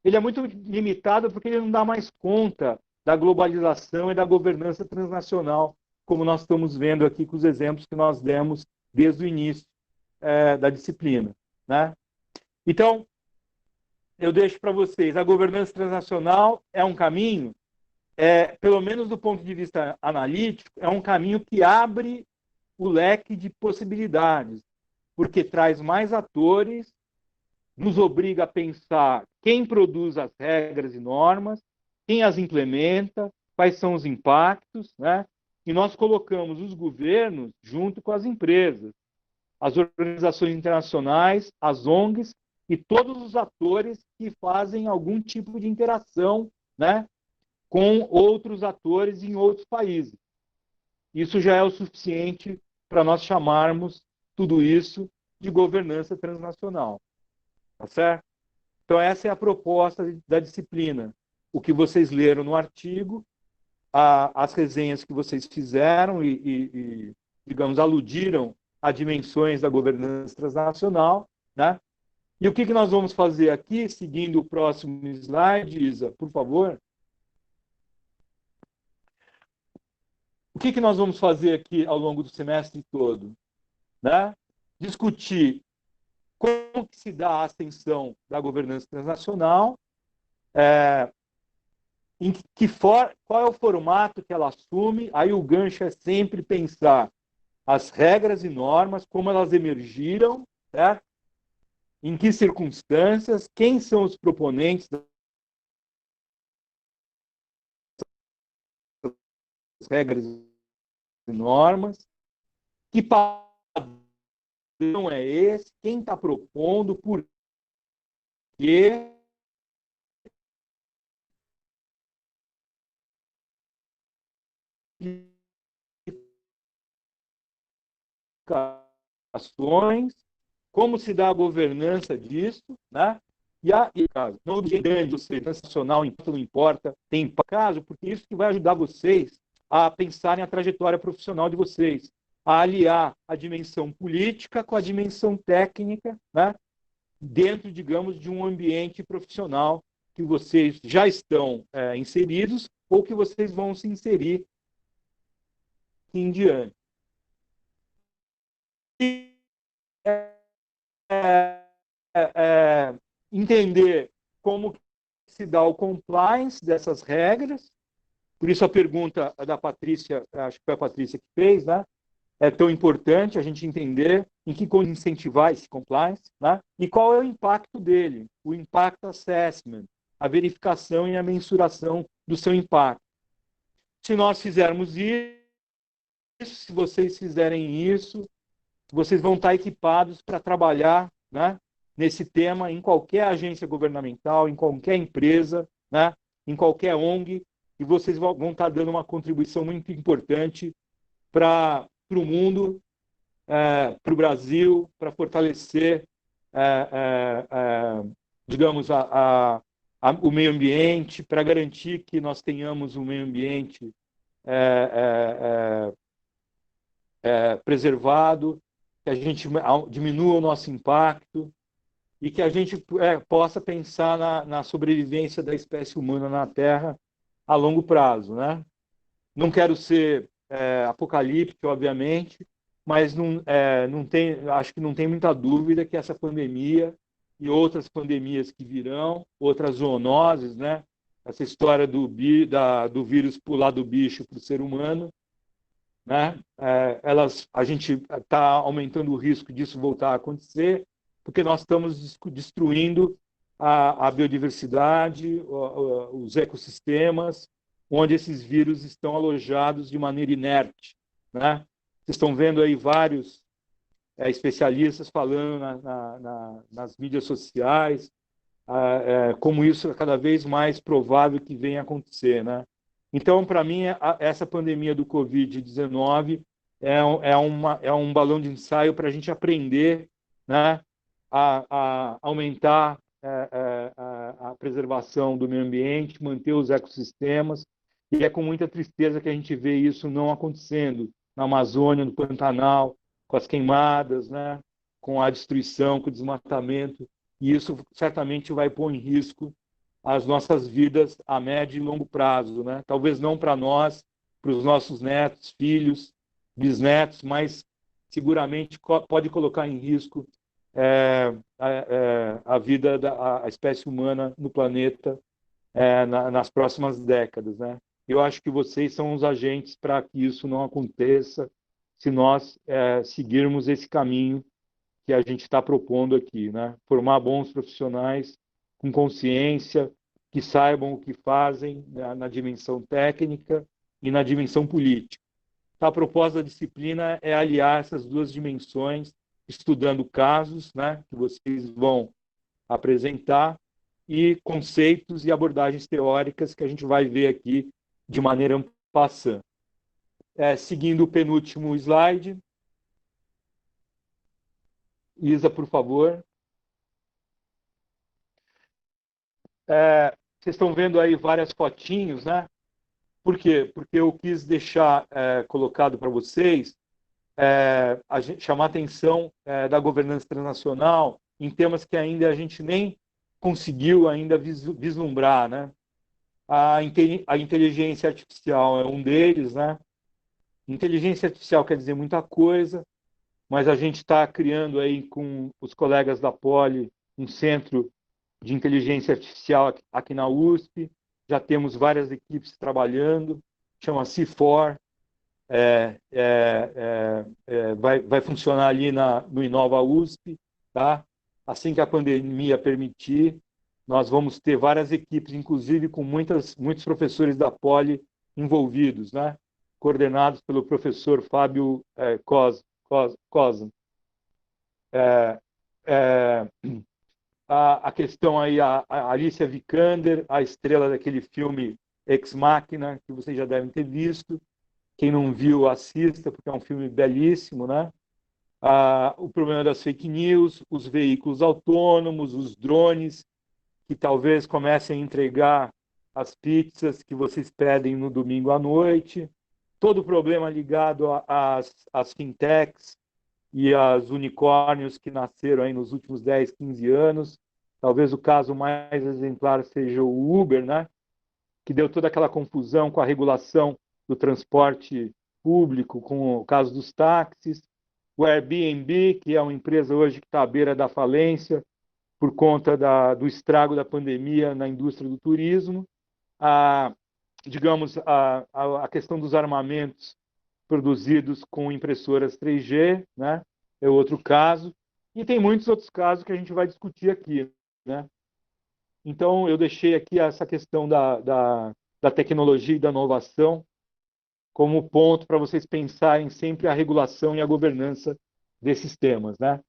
Ele é muito limitado porque ele não dá mais conta da globalização e da governança transnacional, como nós estamos vendo aqui com os exemplos que nós demos desde o início da disciplina, né? Então, eu deixo para vocês, a governança transnacional é um caminho, pelo menos do ponto de vista analítico, é um caminho que abre o leque de possibilidades, porque traz mais atores, nos obriga a pensar quem produz as regras e normas, quem as implementa, quais são os impactos, né? E nós colocamos os governos junto com as empresas. as organizações internacionais, as ONGs e todos os atores que fazem algum tipo de interação, né, com outros atores em outros países. Isso já é o suficiente para nós chamarmos tudo isso de governança transnacional. Tá certo? Então, essa é a proposta da disciplina. O que vocês leram no artigo, as resenhas que vocês fizeram e, digamos, aludiram a dimensões da governança transnacional, né? E o que nós vamos fazer aqui, seguindo o próximo slide, Isa, por favor? O que nós vamos fazer aqui ao longo do semestre todo? Né? Discutir como que se dá a ascensão da governança transnacional, qual é o formato que ela assume. Aí o gancho é sempre pensar as regras e normas, como elas emergiram, certo? Em que circunstâncias, quem são os proponentes das regras e normas, que padrão é esse, quem está propondo, por quê, como se dá a governança disso, né? E caso, não grande, ou seja, nacional, não importa, tem caso, porque isso que vai ajudar vocês a pensarem a trajetória profissional de vocês, a aliar a dimensão política com a dimensão técnica, né? Dentro, digamos, de um ambiente profissional que vocês já estão inseridos ou que vocês vão se inserir em diante. Entender como se dá o compliance dessas regras. Por isso a pergunta da Patrícia, acho que foi a Patrícia que fez, né? É tão importante a gente entender em que como incentivar esse compliance, né? E qual é o impacto dele, o impact assessment, a verificação e a mensuração do seu impacto. Se nós fizermos isso, se vocês fizerem isso, vocês vão estar equipados para trabalhar, né, nesse tema em qualquer agência governamental, em qualquer empresa, né, em qualquer ONG, e vocês vão estar dando uma contribuição muito importante para o mundo, para o Brasil, para fortalecer, digamos, o meio ambiente, para garantir que nós tenhamos um meio ambiente preservado, que a gente diminua o nosso impacto e que a gente possa pensar na sobrevivência da espécie humana na Terra a longo prazo, né? Não quero ser apocalíptico, obviamente, mas acho que não tem muita dúvida que essa pandemia e outras pandemias que virão, outras zoonoses, né? Essa história do vírus pular do bicho para o ser humano, né? A gente está aumentando o risco disso voltar a acontecer, porque nós estamos destruindo a biodiversidade, os ecossistemas, onde esses vírus estão alojados de maneira inerte, né? Vocês estão vendo aí vários especialistas falando nas mídias sociais, como isso é cada vez mais provável que venha a acontecer, né? Então, para mim, essa pandemia do Covid-19 é um balão de ensaio para a gente aprender, né, a aumentar a preservação do meio ambiente, manter os ecossistemas, e é com muita tristeza que a gente vê isso não acontecendo na Amazônia, no Pantanal, com as queimadas, né, com a destruição, com o desmatamento, e isso certamente vai pôr em risco as nossas vidas a médio e longo prazo, né? Talvez não para nós, para os nossos netos, filhos, bisnetos, mas seguramente pode colocar em risco a vida da espécie humana no planeta nas próximas décadas, né? Eu acho que vocês são os agentes para que isso não aconteça, se nós seguirmos esse caminho que a gente está propondo aqui, né? Formar bons profissionais com consciência, que saibam o que fazem na dimensão técnica e na dimensão política. A proposta da disciplina é aliar essas duas dimensões estudando casos, né, que vocês vão apresentar, e conceitos e abordagens teóricas que a gente vai ver aqui de maneira passando. Seguindo o penúltimo slide. Isa, por favor. Vocês estão vendo aí várias fotinhos, né? Por quê? Porque eu quis deixar colocado para vocês chamar a atenção da governança transnacional em temas que ainda a gente nem conseguiu ainda vislumbrar, né? A inteligência artificial é um deles, né? Inteligência artificial quer dizer muita coisa, mas a gente está criando aí com os colegas da Poli um centro de inteligência artificial aqui na USP. Já temos várias equipes trabalhando, chama C4, vai funcionar ali no Inova USP, tá? Assim que a pandemia permitir, nós vamos ter várias equipes, inclusive com muitos professores da Poli envolvidos, né? Coordenados pelo professor Fábio Cosan. A questão aí, a Alicia Vikander, a estrela daquele filme Ex Machina, que vocês já devem ter visto. Quem não viu, assista, porque é um filme belíssimo, né? O problema das fake news, os veículos autônomos, os drones, que talvez comecem a entregar as pizzas que vocês pedem no domingo à noite. Todo o problema ligado às fintechs e aos unicórnios que nasceram aí nos últimos 10, 15 anos. Talvez o caso mais exemplar seja o Uber, né? Que deu toda aquela confusão com a regulação do transporte público, com o caso dos táxis. O Airbnb, que é uma empresa hoje que está à beira da falência por conta do estrago da pandemia na indústria do turismo. Digamos, a questão dos armamentos produzidos com impressoras 3G, né? É outro caso. E tem muitos outros casos que a gente vai discutir aqui, né? Então, eu deixei aqui essa questão da tecnologia e da inovação como ponto para vocês pensarem sempre a regulação e a governança desses temas, né?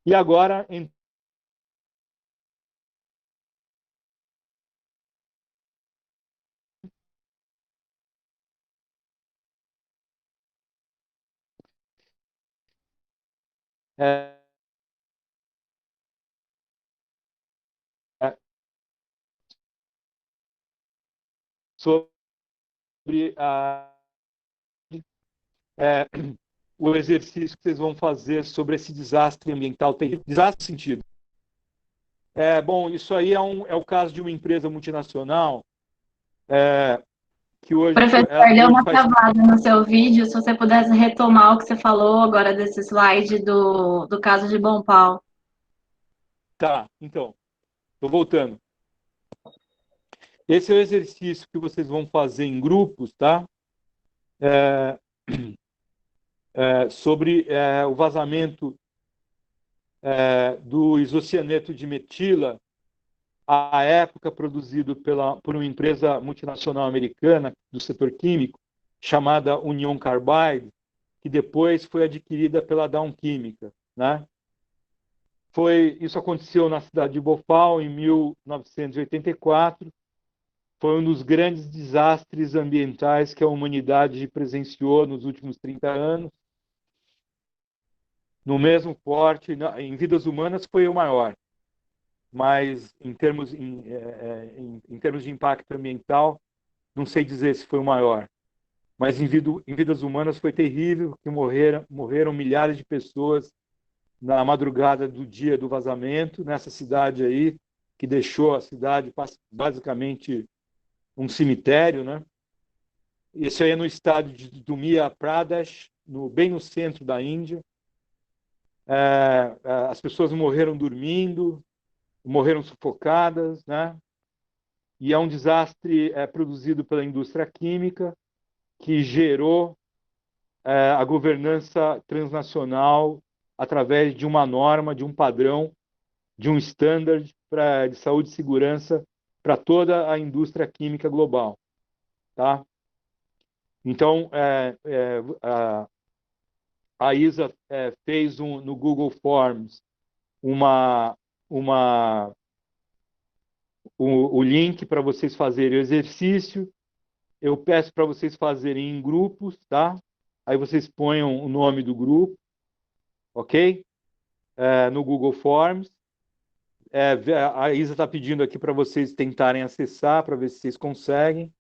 E agora, sobre o exercício que vocês vão fazer sobre esse desastre ambiental terrível. Desastre no sentido. Bom, isso aí é o caso de uma empresa multinacional que hoje... Professor, deu uma travada no seu vídeo, se você pudesse retomar o que você falou agora desse slide do caso de Bom Pau. Tá, então, estou voltando. Esse é o exercício que vocês vão fazer em grupos, tá? Sobre o vazamento do isocianeto de metila, à época produzido por uma empresa multinacional americana do setor químico, chamada Union Carbide, que depois foi adquirida pela Dow Química, né? Isso aconteceu na cidade de Bhopal, em 1984. Foi um dos grandes desastres ambientais que a humanidade presenciou nos últimos 30 anos. No mesmo porte, em vidas humanas foi o maior, mas em termos de impacto ambiental, não sei dizer se foi o maior. Mas em vidas humanas foi terrível, que morreram milhares de pessoas na madrugada do dia do vazamento, nessa cidade aí, que deixou a cidade basicamente um cemitério, né? Isso aí é no estado de Madhya Pradesh, bem no centro da Índia. As pessoas morreram dormindo, morreram sufocadas, né? E é um desastre produzido pela indústria química que gerou a governança transnacional através de uma norma, de um padrão, de um standard de saúde e segurança para toda a indústria química global, tá? Então, a Isa fez no Google Forms o link para vocês fazerem o exercício. Eu peço para vocês fazerem em grupos, tá? Aí vocês ponham o nome do grupo, ok? No Google Forms. A Isa está pedindo aqui para vocês tentarem acessar, para ver se vocês conseguem.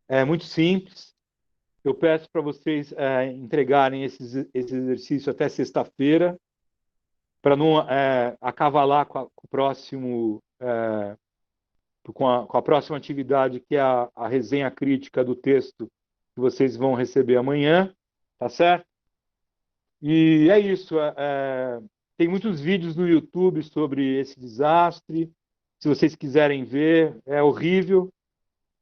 É muito simples. Eu peço para vocês entregarem esse exercício até sexta-feira, para não acavalar com o próximo... com a próxima atividade, que é a resenha crítica do texto que vocês vão receber amanhã, tá certo? E é isso. Tem muitos vídeos no YouTube sobre esse desastre. Se vocês quiserem ver, é horrível.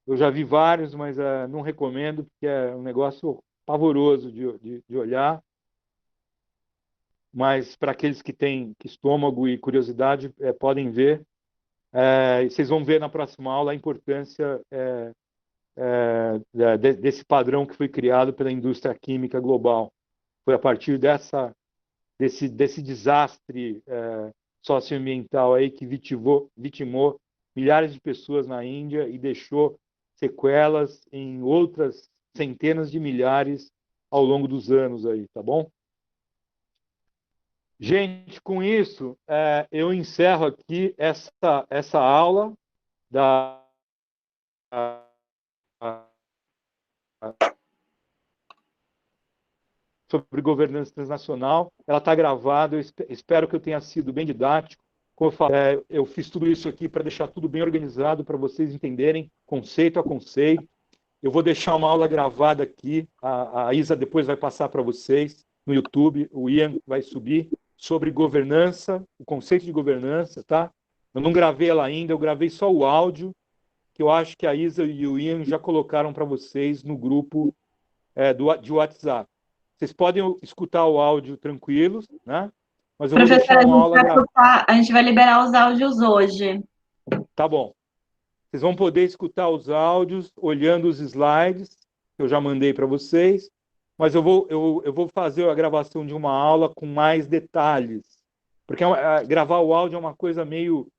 Eu já vi vários, mas não recomendo, porque é um negócio pavoroso de olhar. Mas para aqueles que têm estômago e curiosidade, podem ver. E vocês vão ver na próxima aula a importância desse padrão que foi criado pela indústria química global. Foi a partir desse desastre socioambiental aí que vitimou milhares de pessoas na Índia e deixou sequelas em outras centenas de milhares ao longo dos anos aí, tá bom? Gente, com isso, eu encerro aqui essa aula sobre governança transnacional. Ela está gravada, eu espero que eu tenha sido bem didático. Como eu falei, eu fiz tudo isso aqui para deixar tudo bem organizado, para vocês entenderem conceito a conceito. Eu vou deixar uma aula gravada aqui, a Isa depois vai passar para vocês no YouTube, o Ian vai subir, sobre governança, o conceito de governança, tá? Eu não gravei ela ainda, eu gravei só o áudio, que eu acho que a Isa e o Ian já colocaram para vocês no grupo de WhatsApp. Vocês podem escutar o áudio tranquilos, né? Mas eu vou deixar uma aula gravada. A gente vai liberar os áudios hoje. Tá bom. Vocês vão poder escutar os áudios, olhando os slides, que eu já mandei para vocês. Mas eu vou fazer a gravação de uma aula com mais detalhes. Porque gravar o áudio é uma coisa meio,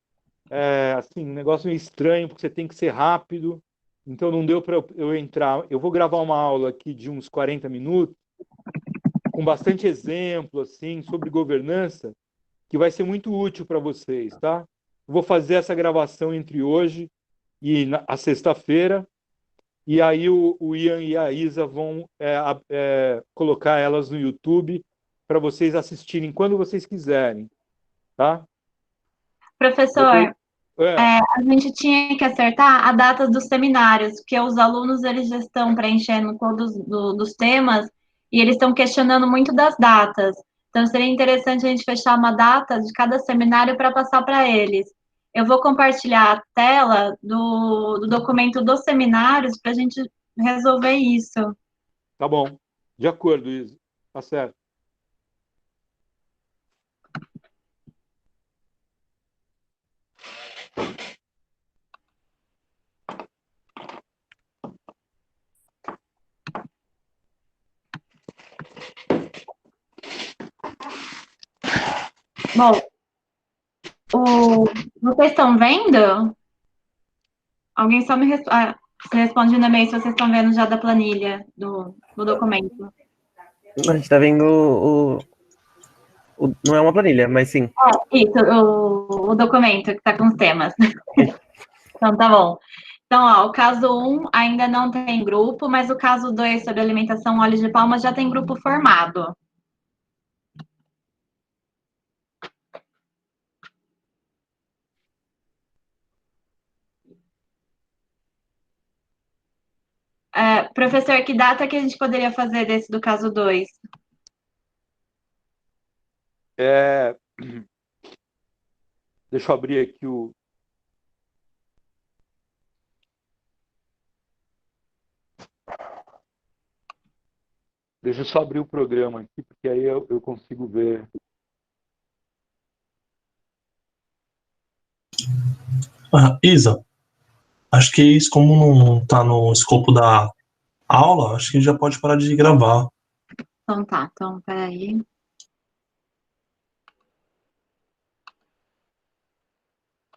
assim, um negócio meio estranho, porque você tem que ser rápido. Então não deu para eu entrar. Eu vou gravar uma aula aqui de uns 40 minutos, com bastante exemplo, assim, sobre governança, que vai ser muito útil para vocês, tá? Eu vou fazer essa gravação entre hoje e a sexta-feira. E aí o Ian e a Isa vão colocar elas no YouTube para vocês assistirem quando vocês quiserem, tá? Professor, a gente tinha que acertar a data dos seminários, porque os alunos eles já estão preenchendo todos dos temas e eles estão questionando muito das datas. Então seria interessante a gente fechar uma data de cada seminário para passar para eles. Eu vou compartilhar a tela do documento dos seminários para a gente resolver isso. Tá bom. De acordo, Isa. Tá certo. Bom, vocês estão vendo? Alguém só me responde no e-mail se vocês estão vendo já da planilha do documento. A gente está vendo não é uma planilha, mas sim. Isso, o documento que está com os temas. Então, tá bom. Então, o caso 1 ainda não tem grupo, mas o caso 2 sobre alimentação óleo de palma já tem grupo formado. Professor, que data que a gente poderia fazer desse do caso 2? Deixa eu abrir aqui o... Deixa eu só abrir o programa aqui, porque aí eu consigo ver. Isa, acho que isso, como não está no escopo da aula, acho que já pode parar de gravar. Então tá, então peraí.